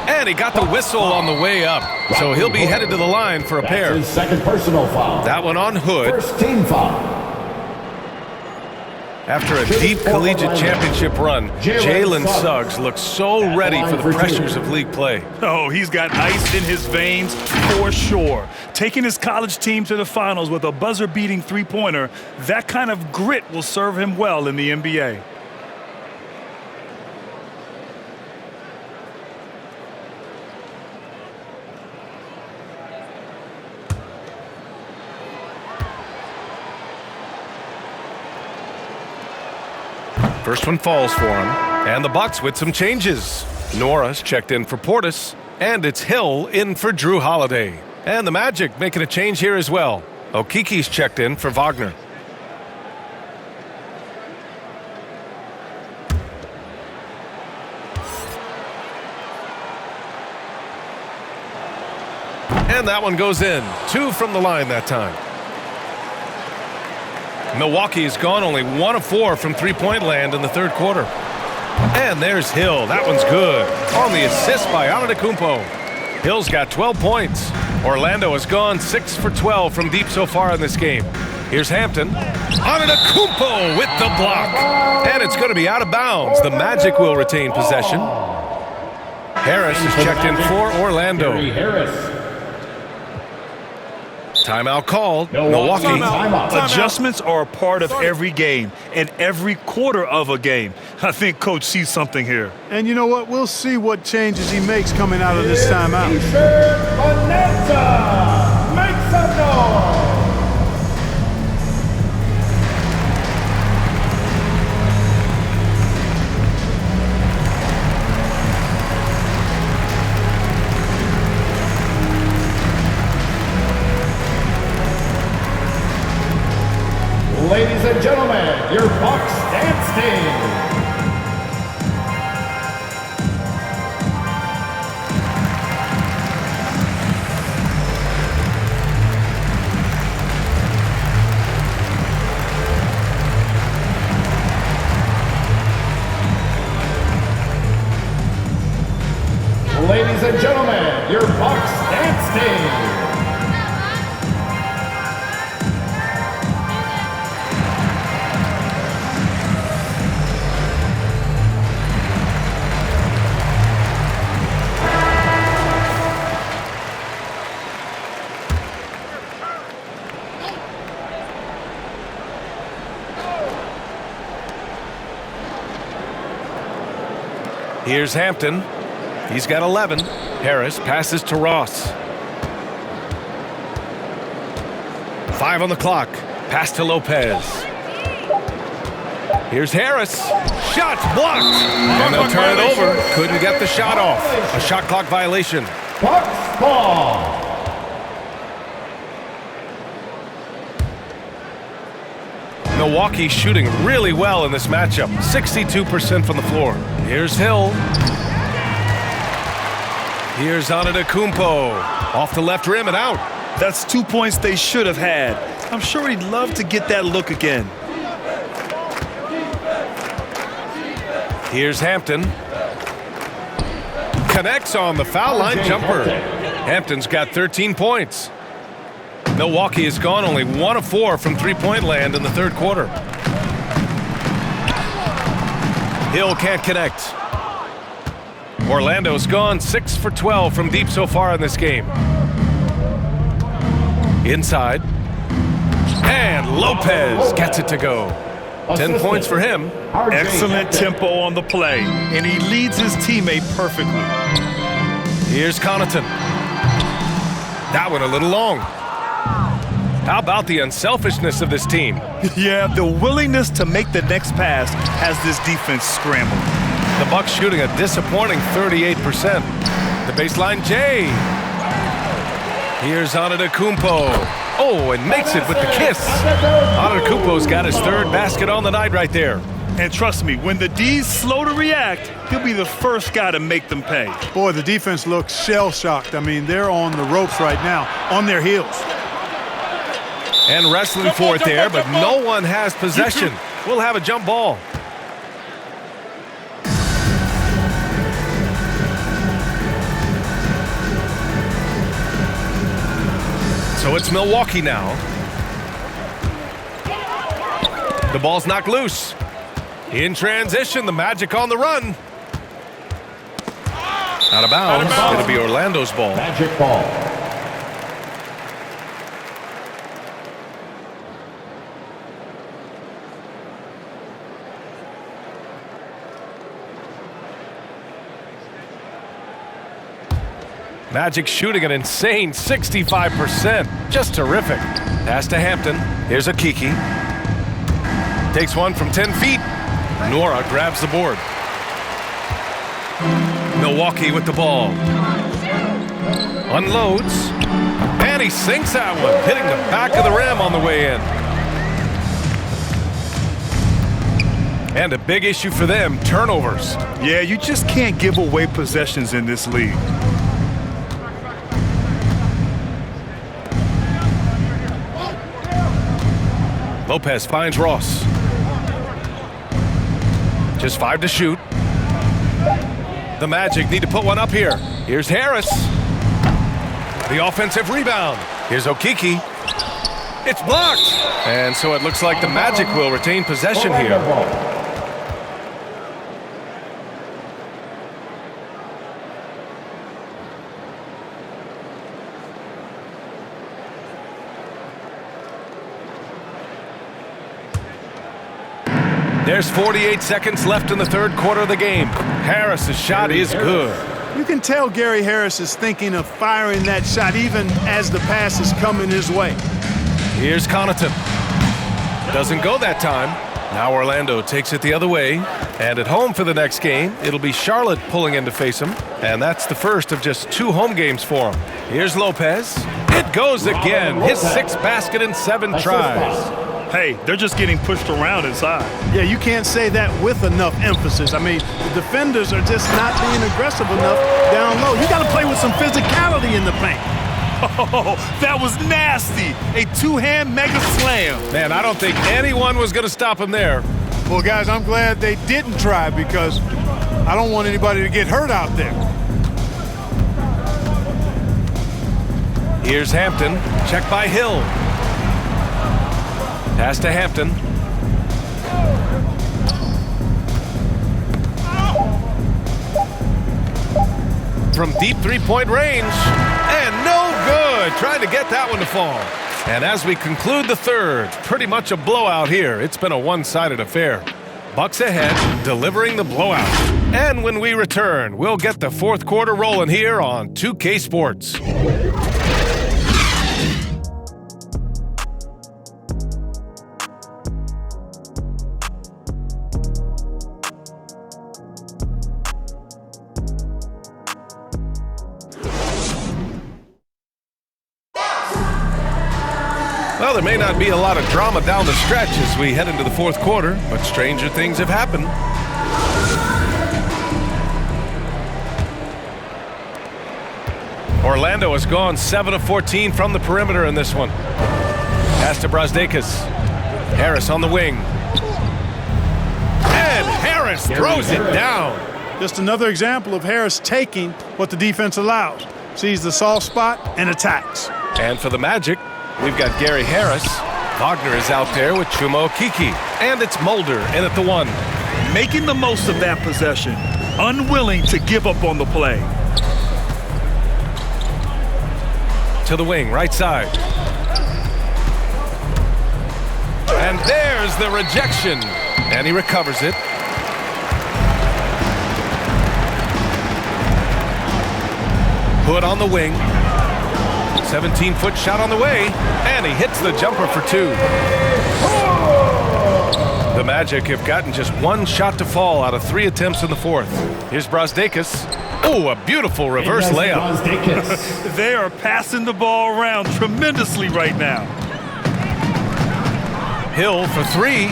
And he got the whistle on the way up. So he'll be headed to the line for a pair. His second personal foul. That one on Hood. First team foul. After a deep collegiate championship run, Jalen Suggs looks so ready for the pressures of league play. Oh, he's got ice in his veins for sure. Taking his college team to the finals with a buzzer-beating three-pointer, that kind of grit will serve him well in the NBA. First one falls for him, and the Bucks with some changes. Nora's checked in for Portis, and it's Hill in for Jrue Holiday. And the Magic making a change here as well. Okiki's checked in for Wagner. And that one goes in. 2 from the line that time. Milwaukee's gone only 1 of 4 from three-point land in the third quarter. And there's Hill. That one's good. On the assist by Antetokounmpo. Hill's got 12 points. Orlando has gone 6 for 12 from deep so far in this game. Here's Hampton. Antetokounmpo with the block. And it's going to be out of bounds. The Magic will retain possession. Harris is checked in for Orlando. Timeout called. Milwaukee. Adjustments are a part of every game and every quarter of a game. I think Coach sees something here. And you know what? We'll see what changes he makes coming out of this timeout. Make some noise. Ladies and gentlemen, your Bucks dance team. Ladies and gentlemen, your Bucks dance team. Here's Hampton. He's got 11. Harris passes to Ross. 5 on the clock. Pass to Lopez. Here's Harris. Shots blocked. And they'll turn it over. Couldn't get the shot off. A shot clock violation. Bucks ball. Milwaukee shooting really well in this matchup. 62% from the floor. Here's Hill. Here's Antetokounmpo. Off the left rim and out. That's 2 points they should have had. I'm sure he'd love to get that look again. Here's Hampton. Connects on the foul line jumper. Hampton's got 13 points. Milwaukee has gone only 1 of 4 from three-point land in the third quarter. Hill can't connect. Orlando's gone 6 for 12 from deep so far in this game. Inside. And Lopez gets it to go. 10 points for him. Excellent tempo on the play, and he leads his teammate perfectly. Here's Connaughton. That one a little long. How about the unselfishness of this team? Yeah, the willingness to make the next pass has this defense scrambled. The Bucks shooting a disappointing 38%. The baseline J. Here's Antetokounmpo. Oh, and makes it with the kiss. Antetokounmpo's got his third basket on the night right there. And trust me, when the D's slow to react, he'll be the first guy to make them pay. Boy, the defense looks shell-shocked. I mean, they're on the ropes right now, on their heels. And wrestling for it there, but no one has possession. We'll have a jump ball. So it's Milwaukee now. The ball's knocked loose. In transition, the Magic on the run. Out of bounds. It'll be Orlando's ball. Magic ball. Magic shooting an insane 65%. Just terrific. Pass to Hampton. Here's a Kiki. Takes one from 10 feet. Nora grabs the board. Milwaukee with the ball. Unloads. And he sinks that one, hitting the back of the rim on the way in. And a big issue for them, turnovers. Yeah, you just can't give away possessions in this league. Lopez finds Ross. Just 5 to shoot. The Magic need to put one up here. Here's Harris. The offensive rebound. Here's Okiki. It's blocked. And so it looks like the Magic will retain possession here. There's 48 seconds left in the third quarter of the game. Harris's shot is good. You can tell Gary Harris is thinking of firing that shot even as the pass is coming his way. Here's Connaughton. Doesn't go that time. Now Orlando takes it the other way. And at home for the next game, it'll be Charlotte pulling in to face him. And that's the first of just 2 home games for him. Here's Lopez. It goes again. His 6th basket in 7 tries. Hey, they're just getting pushed around inside. Yeah, you can't say that with enough emphasis. I mean, the defenders are just not being aggressive enough down low. You got to play with some physicality in the paint. Oh, that was nasty. A 2-hand mega slam. Man, I don't think anyone was going to stop him there. Well, guys, I'm glad they didn't try because I don't want anybody to get hurt out there. Here's Hampton. Check by Hill. Pass to Hampton. From deep 3-point range. And no good. Trying to get that one to fall. And as we conclude the third, pretty much a blowout here. It's been a one-sided affair. Bucks ahead, delivering the blowout. And when we return, we'll get the fourth quarter rolling here on 2K Sports. Well, there may not be a lot of drama down the stretch as we head into the fourth quarter, but stranger things have happened. Orlando has gone 7 of 14 from the perimeter in this one. Pass to Brazdeikis. Harris on the wing. And Harris throws it down. Just another example of Harris taking what the defense allows. Sees the soft spot and attacks. And for the Magic, we've got Gary Harris. Wagner is out there with Chuma Okiki. And it's Mulder in at the 1. Making the most of that possession. Unwilling to give up on the play. To the wing, right side. And there's the rejection. And he recovers it. Hood on the wing. 17-foot shot on the way, and he hits the jumper for 2. The Magic have gotten just 1 shot to fall out of 3 attempts in the fourth. Here's Brazdeikis. Oh, a beautiful reverse layup. They are passing the ball around tremendously right now. Hill for 3,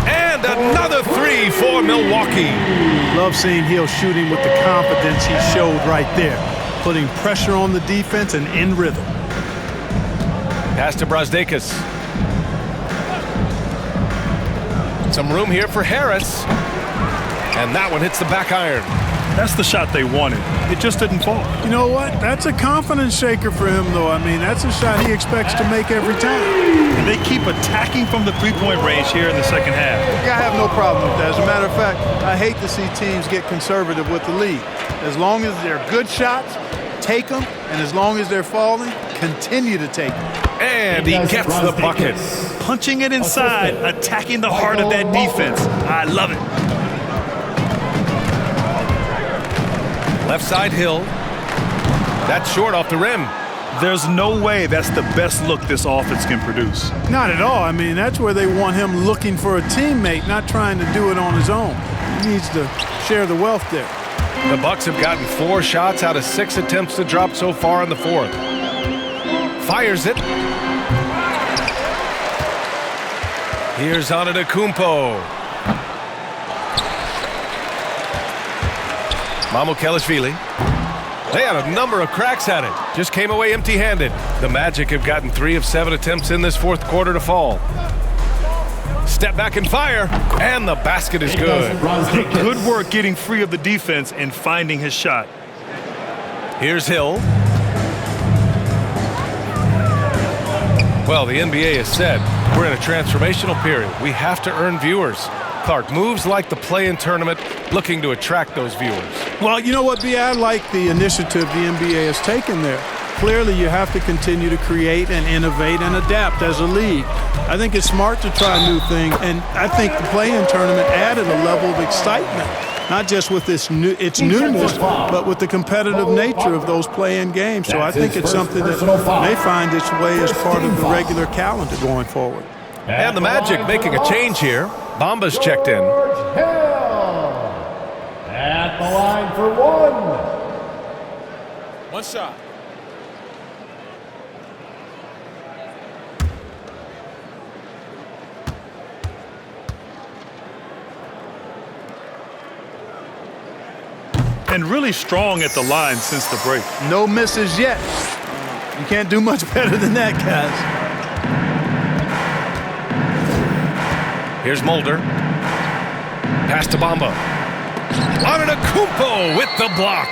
and another 3 for Milwaukee. Love seeing Hill shooting with the confidence he showed right there, putting pressure on the defense and in rhythm. Pass to Brazdeikis. Some room here for Harris, and that one hits the back iron. That's the shot they wanted. It just didn't fall. You know what? That's a confidence shaker for him, though. I mean, that's a shot he expects to make every time. And they keep attacking from the three-point range here in the second half. I have no problem with that. As a matter of fact, I hate to see teams get conservative with the lead. As long as they're good shots, take them, and as long as they're falling, continue to take them. And he gets the bucket. Punching it inside, attacking the heart of that defense. I love it. Left side Hill. That's short off the rim. There's no way that's the best look this offense can produce. Not at all. I mean, that's where they want him looking for a teammate, not trying to do it on his own. He needs to share the wealth there. The Bucks have gotten 4 shots out of 6 attempts to drop so far in the fourth. Fires it. Here's Antetokounmpo. Mamukelashvili. They had a number of cracks at it. Just came away empty-handed. The Magic have gotten 3 of 7 attempts in this fourth quarter to fall. Step back and fire, and the basket is good. Good work getting free of the defense and finding his shot. Here's Hill. Well, the NBA has said we're in a transformational period. We have to earn viewers. Clark, moves like the play-in tournament looking to attract those viewers. Well, you know what, B? I like the initiative the NBA has taken there. Clearly, you have to continue to create and innovate and adapt as a league. I think it's smart to try new things, and I think the play-in tournament added a level of excitement, not just with its newness, but with the competitive nature of those play-in games. So I think it's something that may find its way as part of the regular calendar going forward. And the Magic making a change here. Bamba's checked in. At the line for 1 shot. And really strong at the line since the break. No misses yet. You can't do much better than that, guys. Here's Mulder. Pass to Bamba. Antetokounmpo with the block.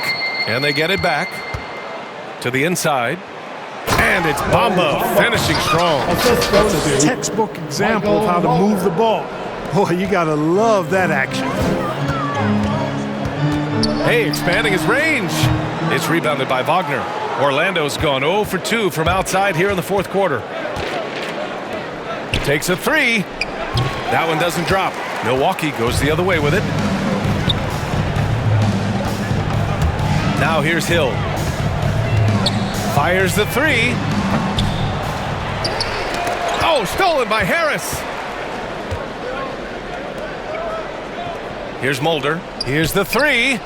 And they get it back to the inside. And it's Bamba finishing strong. That's a textbook example of how to move the ball. Boy, you got to love that action. Hey, expanding his range. It's rebounded by Wagner. Orlando's gone 0 for 2 from outside here in the fourth quarter. Takes a 3. That one doesn't drop. Milwaukee goes the other way with it. Now here's Hill. Fires the 3. Oh, stolen by Harris. Here's Mulder. Here's the 3.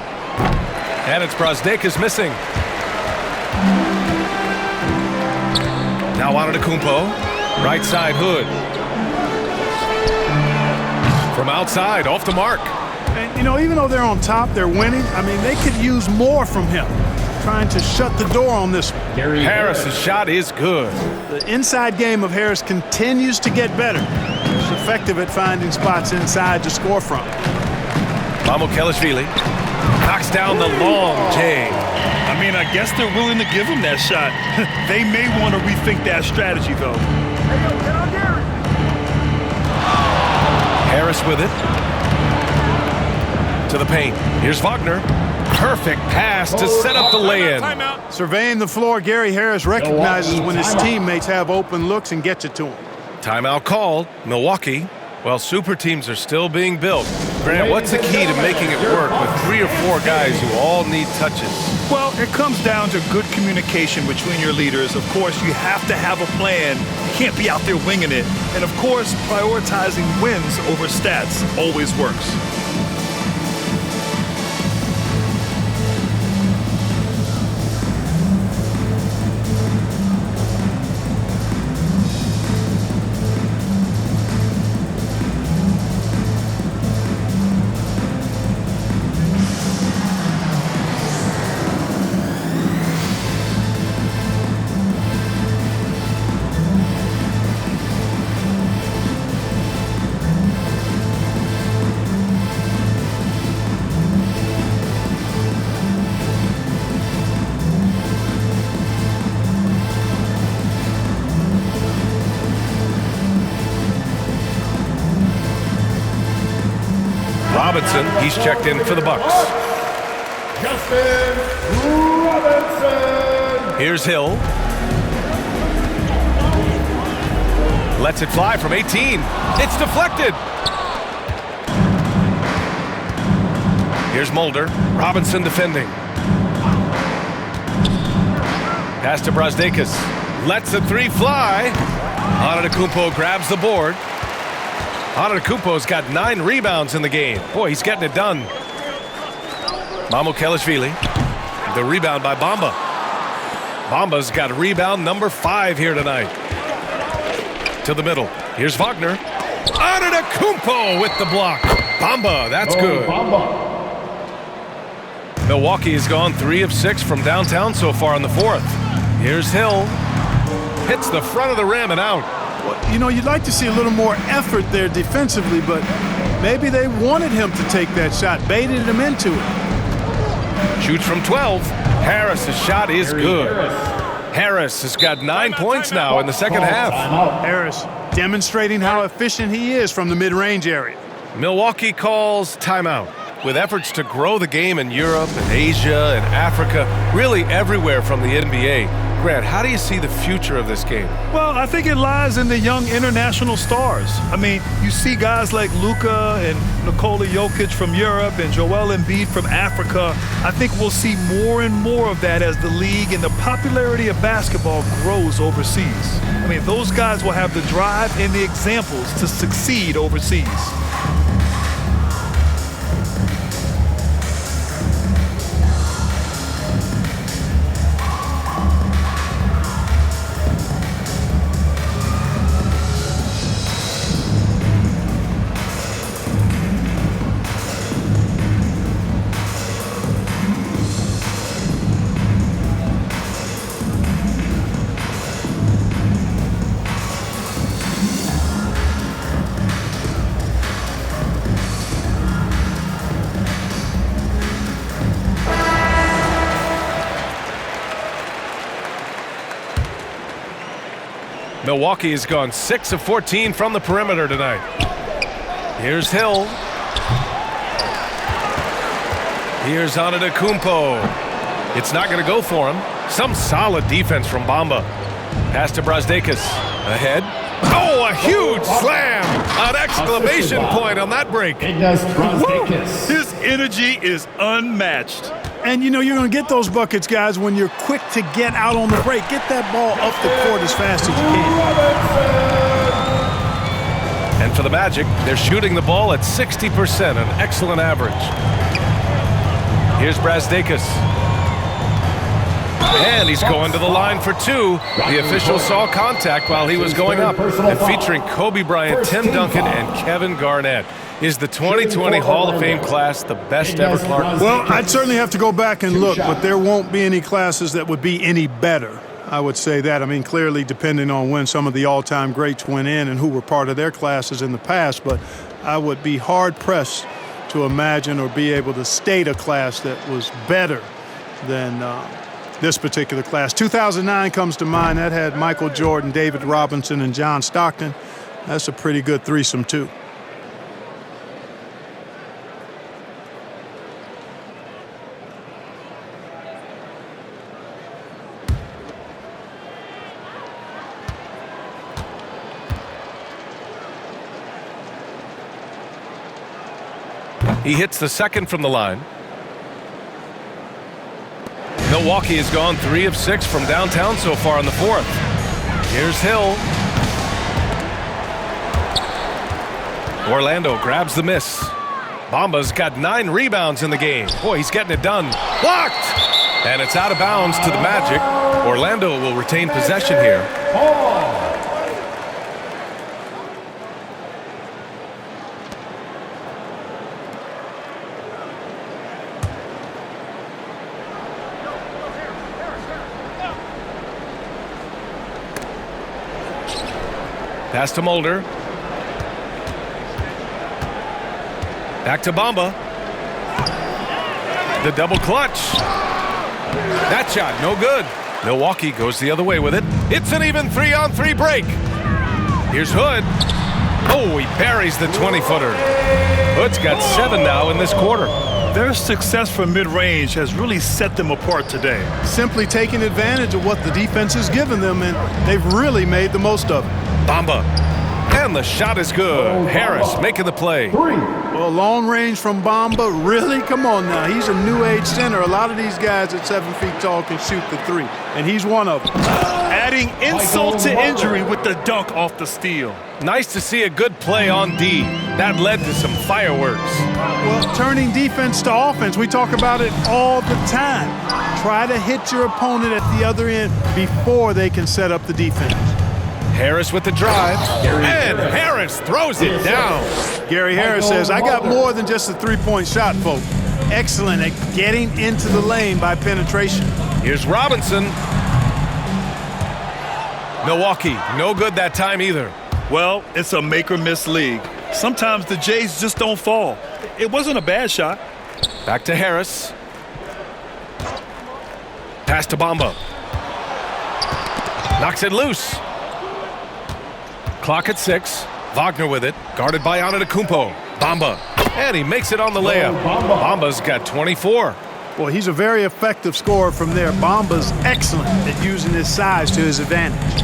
And it's Brazdeikis missing. Now Antetokounmpo. Right side Hood. From outside, off the mark. And, you know, even though they're on top, they're winning. I mean, they could use more from him. Trying to shut the door on this one. Harris's shot is good. The inside game of Harris continues to get better. He's effective at finding spots inside to score from. Mamukelashvili knocks down the long J. I mean, I guess they're willing to give him that shot. They may want to rethink that strategy, though. Harris with it. To the paint. Here's Wagner. Perfect pass to set up the lay-in. Surveying the floor, Gary Harris recognizes when his teammates have open looks and gets it to him. Timeout called. Milwaukee. Well, super teams are still being built. Grant, what's the key to making it work with 3 or 4 guys who all need touches? Well, it comes down to good communication between your leaders. Of course, you have to have a plan. You can't be out there winging it. And of course, prioritizing wins over stats always works. Robinson, he's checked in for the Bucks. Justin Robinson. Here's Hill. Lets it fly from 18. It's deflected. Here's Mulder. Robinson defending. Pass to Brazdeikis. Lets the 3 fly. Antetokounmpo grabs the board. Antetokounmpo's got 9 rebounds in the game. Boy, he's getting it done. Mamukelashvili. The rebound by Bamba. Bamba's got rebound number 5 here tonight. To the middle. Here's Wagner. Antetokounmpo with the block. Bamba, that's good. Milwaukee has gone 3 of 6 from downtown so far in the 4th. Here's Hill. Hits the front of the rim and out. Well, you know, you'd like to see a little more effort there defensively, but maybe they wanted him to take that shot, baited him into it. Shoots from 12. Harris's shot is good. Harris has got 9 points now in the second half. Harris demonstrating how efficient he is from the mid-range area. Milwaukee calls timeout. With efforts to grow the game in Europe and Asia and Africa, really everywhere from the NBA. Grant, how do you see the future of this game? Well, I think it lies in the young international stars. I mean, you see guys like Luka and Nikola Jokic from Europe and Joel Embiid from Africa. I think we'll see more and more of that as the league and the popularity of basketball grows overseas. I mean, those guys will have the drive and the examples to succeed overseas. Milwaukee has gone 6 of 14 from the perimeter tonight. Here's Hill. Here's Antetokounmpo. It's not going to go for him. Some solid defense from Bamba. Pass to Brazdeikis. Ahead. Oh, a huge slam! An exclamation point on that break. His energy is unmatched. And, you know, you're going to get those buckets, guys, when you're quick to get out on the break. Get that ball up the court as fast as you can. And for the Magic, they're shooting the ball at 60%, an excellent average. Here's Brazdeikis. And he's going to the line for 2. The official saw contact while he was going up. And featuring Kobe Bryant, Tim Duncan, and Kevin Garnett. Is the 2020 Hall of Fame class the best ever, Clark? Well, I'd certainly have to go back and look, but there won't be any classes that would be any better. I would say that. I mean, clearly depending on when some of the all-time greats went in and who were part of their classes in the past, but I would be hard-pressed to imagine or be able to state a class that was better than this particular class. 2009 comes to mind. That had Michael Jordan, David Robinson, and John Stockton. That's a pretty good threesome, too. He hits the second from the line. Milwaukee has gone 3 of 6 from downtown so far in the fourth. Here's Hill. Orlando grabs the miss. Bamba's got 9 rebounds in the game. Boy, he's getting it done. Blocked! And it's out of bounds to the Magic. Orlando will retain possession here. Pass to Mulder. Back to Bamba. The double clutch. That shot, no good. Milwaukee goes the other way with it. It's an even 3-on-3 break. Here's Hood. Oh, he buries the 20-footer. Hood's got 7 now in this quarter. Their success from mid-range has really set them apart today. Simply taking advantage of what the defense has given them, and they've really made the most of it. Bamba. And the shot is good. Harris making the play. Well, long range from Bamba, really? Come on now. He's a new age center. A lot of these guys at 7 feet tall can shoot the 3, and he's one of them. Adding insult to injury with the dunk off the steal. Nice to see a good play on D. That led to some fireworks. Well, turning defense to offense, we talk about it all the time. Try to hit your opponent at the other end before they can set up the defense. Harris with the drive, and Harris throws it down. Gary Harris says, I got more than just a 3-point shot, folks. Excellent at getting into the lane by penetration. Here's Robinson. Milwaukee, no good that time either. Well, it's a make-or-miss league. Sometimes the Jays just don't fall. It wasn't a bad shot. Back to Harris. Pass to Bamba. Knocks it loose. Clock at 6. Wagner with it. Guarded by Antetokounmpo. Bamba. And he makes it on the layup. Bamba's got 24. Well, he's a very effective scorer from there. Bamba's excellent at using his size to his advantage.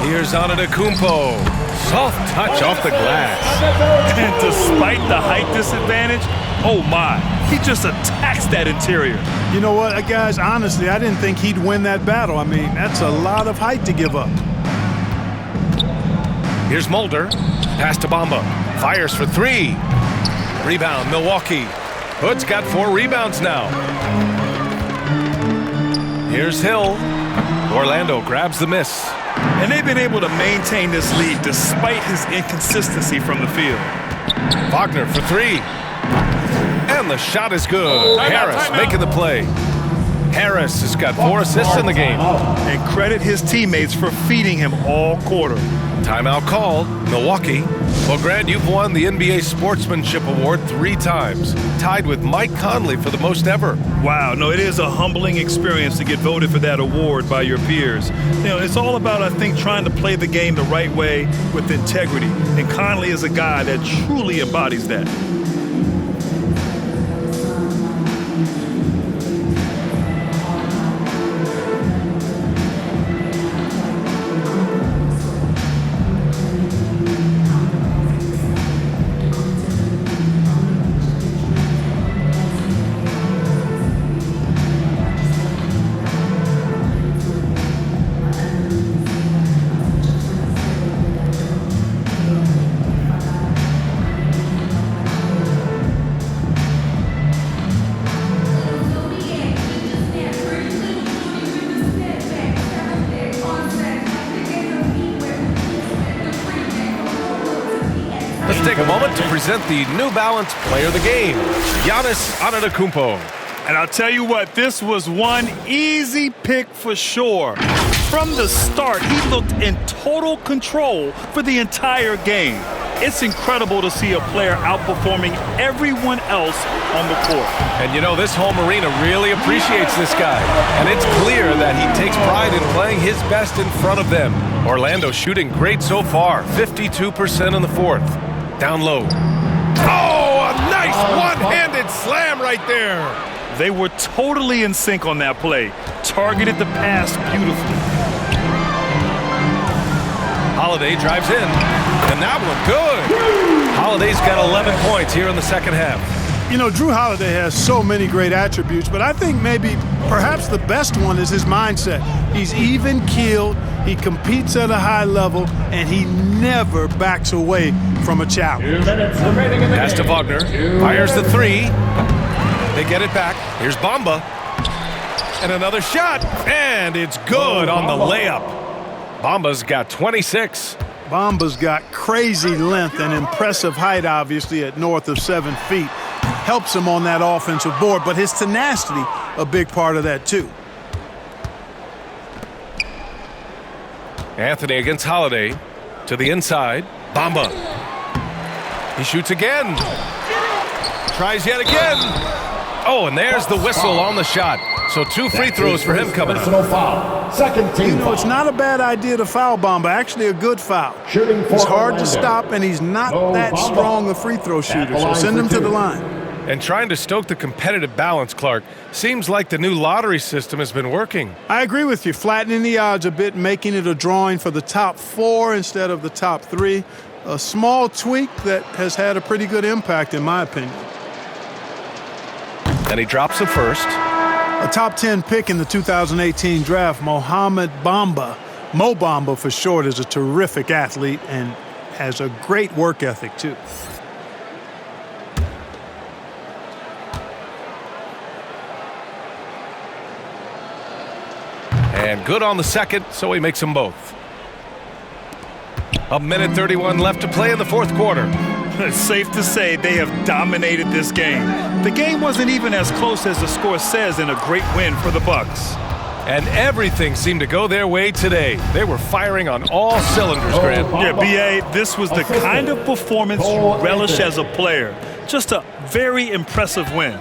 Here's Antetokounmpo. Soft touch off the glass. And despite the height disadvantage, oh my, he just attacks that interior. You know what, guys, honestly, I didn't think he'd win that battle. I mean, that's a lot of height to give up. Here's Mulder. Pass to Bamba. Fires for 3. Rebound, Milwaukee. Hood's got 4 rebounds now. Here's Hill. Orlando grabs the miss. And they've been able to maintain this lead despite his inconsistency from the field. Wagner for 3. And the shot is good. Harris making the play. Harris has got 4 assists in the game. And credit his teammates for feeding him all quarter. Timeout called. Milwaukee. Well, Grant, you've won the NBA Sportsmanship Award 3 times, tied with Mike Conley for the most ever. Wow, no, it is a humbling experience to get voted for that award by your peers. You know, it's all about, I think, trying to play the game the right way with integrity. And Conley is a guy that truly embodies that. Let's take a moment to present the New Balance Player of the Game, Giannis Antetokounmpo. And I'll tell you what, this was one easy pick for sure. From the start, he looked in total control for the entire game. It's incredible to see a player outperforming everyone else on the court. And you know, this home arena really appreciates this guy. And it's clear that he takes pride in playing his best in front of them. Orlando shooting great so far, 52% in the fourth. Down low. Oh, a nice one-handed slam right there. They were totally in sync on that play. Targeted the pass beautifully. Holiday drives in, and that one good. Holiday's got 11 points here in the second half. You know, Jrue Holiday has so many great attributes, but I think perhaps the best one is his mindset. He's even-keeled, he competes at a high level, and he never backs away from a challenge. 2 minutes remaining in the Pass to game. Wagner. Fires the three. They get it back. Here's Bamba. And another shot. And it's good on the layup. Bamba's got 26. Bamba's got crazy length and impressive height, obviously, at north of 7 feet. Helps him on that offensive board, but his tenacity, a big part of that, too. Anthony against Holiday. To the inside. Bamba. He shoots again. Tries yet again. Oh, and there's the whistle on the shot. So 2 free throws for him coming up. Personal foul. Second team foul. It's not a bad idea to foul Bamba. Actually, a good foul. Shooting for He's hard Orlando. to stop, and he's not that Bamba. strong a free throw shooter, so line send for him to 2. the line. And trying to stoke the competitive balance, Clark, seems like the new lottery system has been working. I agree with you. Flattening the odds a bit, making it a drawing for the top 4 instead of the top 3. A small tweak that has had a pretty good impact, in my opinion. And he drops the first. A top 10 pick in the 2018 draft, Mohamed Bamba, Mo Bamba for short, is a terrific athlete and has a great work ethic, too. And good on the second, so he makes them both. 1:31 left to play in the fourth quarter. It's safe to say they have dominated this game. The game wasn't even as close as the score says in a great win for the Bucks. And everything seemed to go their way today. They were firing on all cylinders, Grant. Yeah, B.A., this was the kind of performance you relish as a player. Just a very impressive win.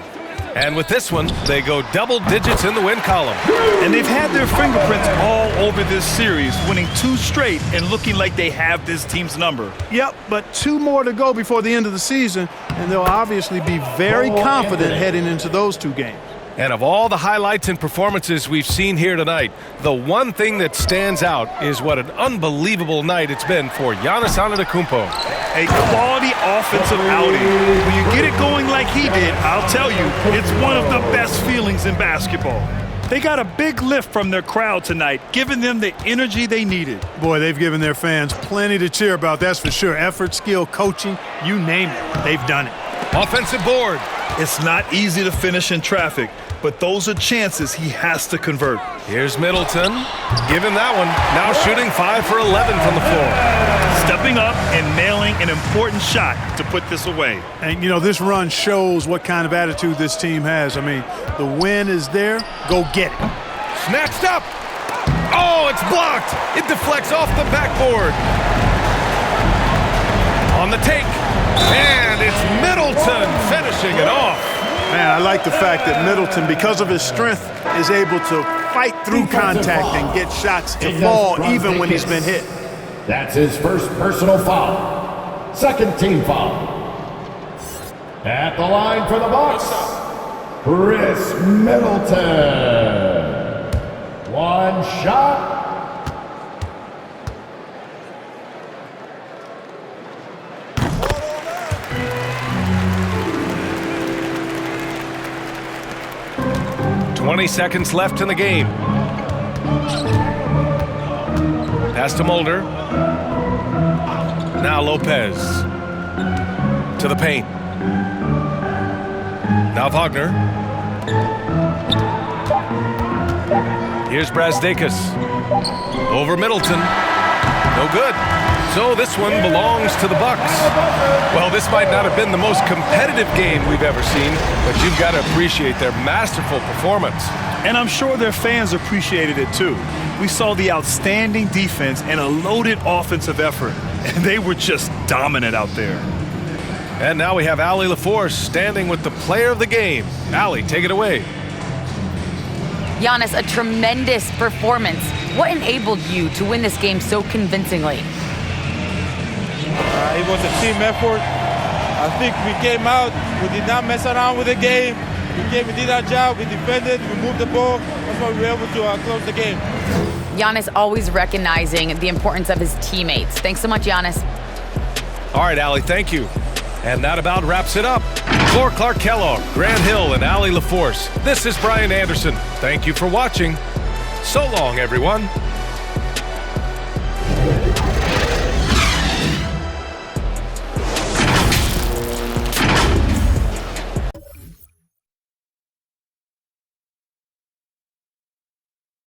And with this one, they go double digits in the win column. And they've had their fingerprints all over this series, winning 2 straight and looking like they have this team's number. Yep, but 2 more to go before the end of the season, and they'll obviously be very confident heading into those 2 games. And of all the highlights and performances we've seen here tonight, the one thing that stands out is what an unbelievable night it's been for Giannis Antetokounmpo. A quality offensive outing. When you get it going like he did, I'll tell you, it's one of the best feelings in basketball. They got a big lift from their crowd tonight, giving them the energy they needed. Boy, they've given their fans plenty to cheer about, that's for sure. Effort, skill, coaching, you name it, they've done it. Offensive board. It's not easy to finish in traffic, but those are chances he has to convert. Here's Middleton. Give him that one. Now shooting 5 for 11 from the floor. Stepping up and nailing an important shot to put this away. And, you know, this run shows what kind of attitude this team has. I mean, the win is there. Go get it. Snatched up. Oh, it's blocked. It deflects off the backboard. On the take. And it's Middleton finishing it off. Man, I like the fact that Middleton, because of his strength, is able to fight through contact and get shots to fall even when he's been hit. That's his first personal foul. Second team foul. At the line for the Bucks, Chris Middleton. One shot. $20 seconds left in the game. Pass to Mulder. Now Lopez. To the paint. Now Wagner. Here's Brazdakis. Over Middleton. No good. So this one belongs to the Bucks. Well, this might not have been the most competitive game we've ever seen, but you've got to appreciate their masterful performance. And I'm sure their fans appreciated it too. We saw the outstanding defense and a loaded offensive effort, and they were just dominant out there. And now we have Allie LaForce standing with the player of the game. Allie, take it away. Giannis, a tremendous performance. What enabled you to win this game so convincingly? It was a team effort. I think we came out, we did not mess around with the game. We did our job, we defended, we moved the ball. That's why we were able to close the game. Giannis always recognizing the importance of his teammates. Thanks so much, Giannis. All right, Allie, thank you. And that about wraps it up. For Clark Kellogg, Grant Hill, and Allie LaForce, this is Brian Anderson. Thank you for watching. So long, everyone.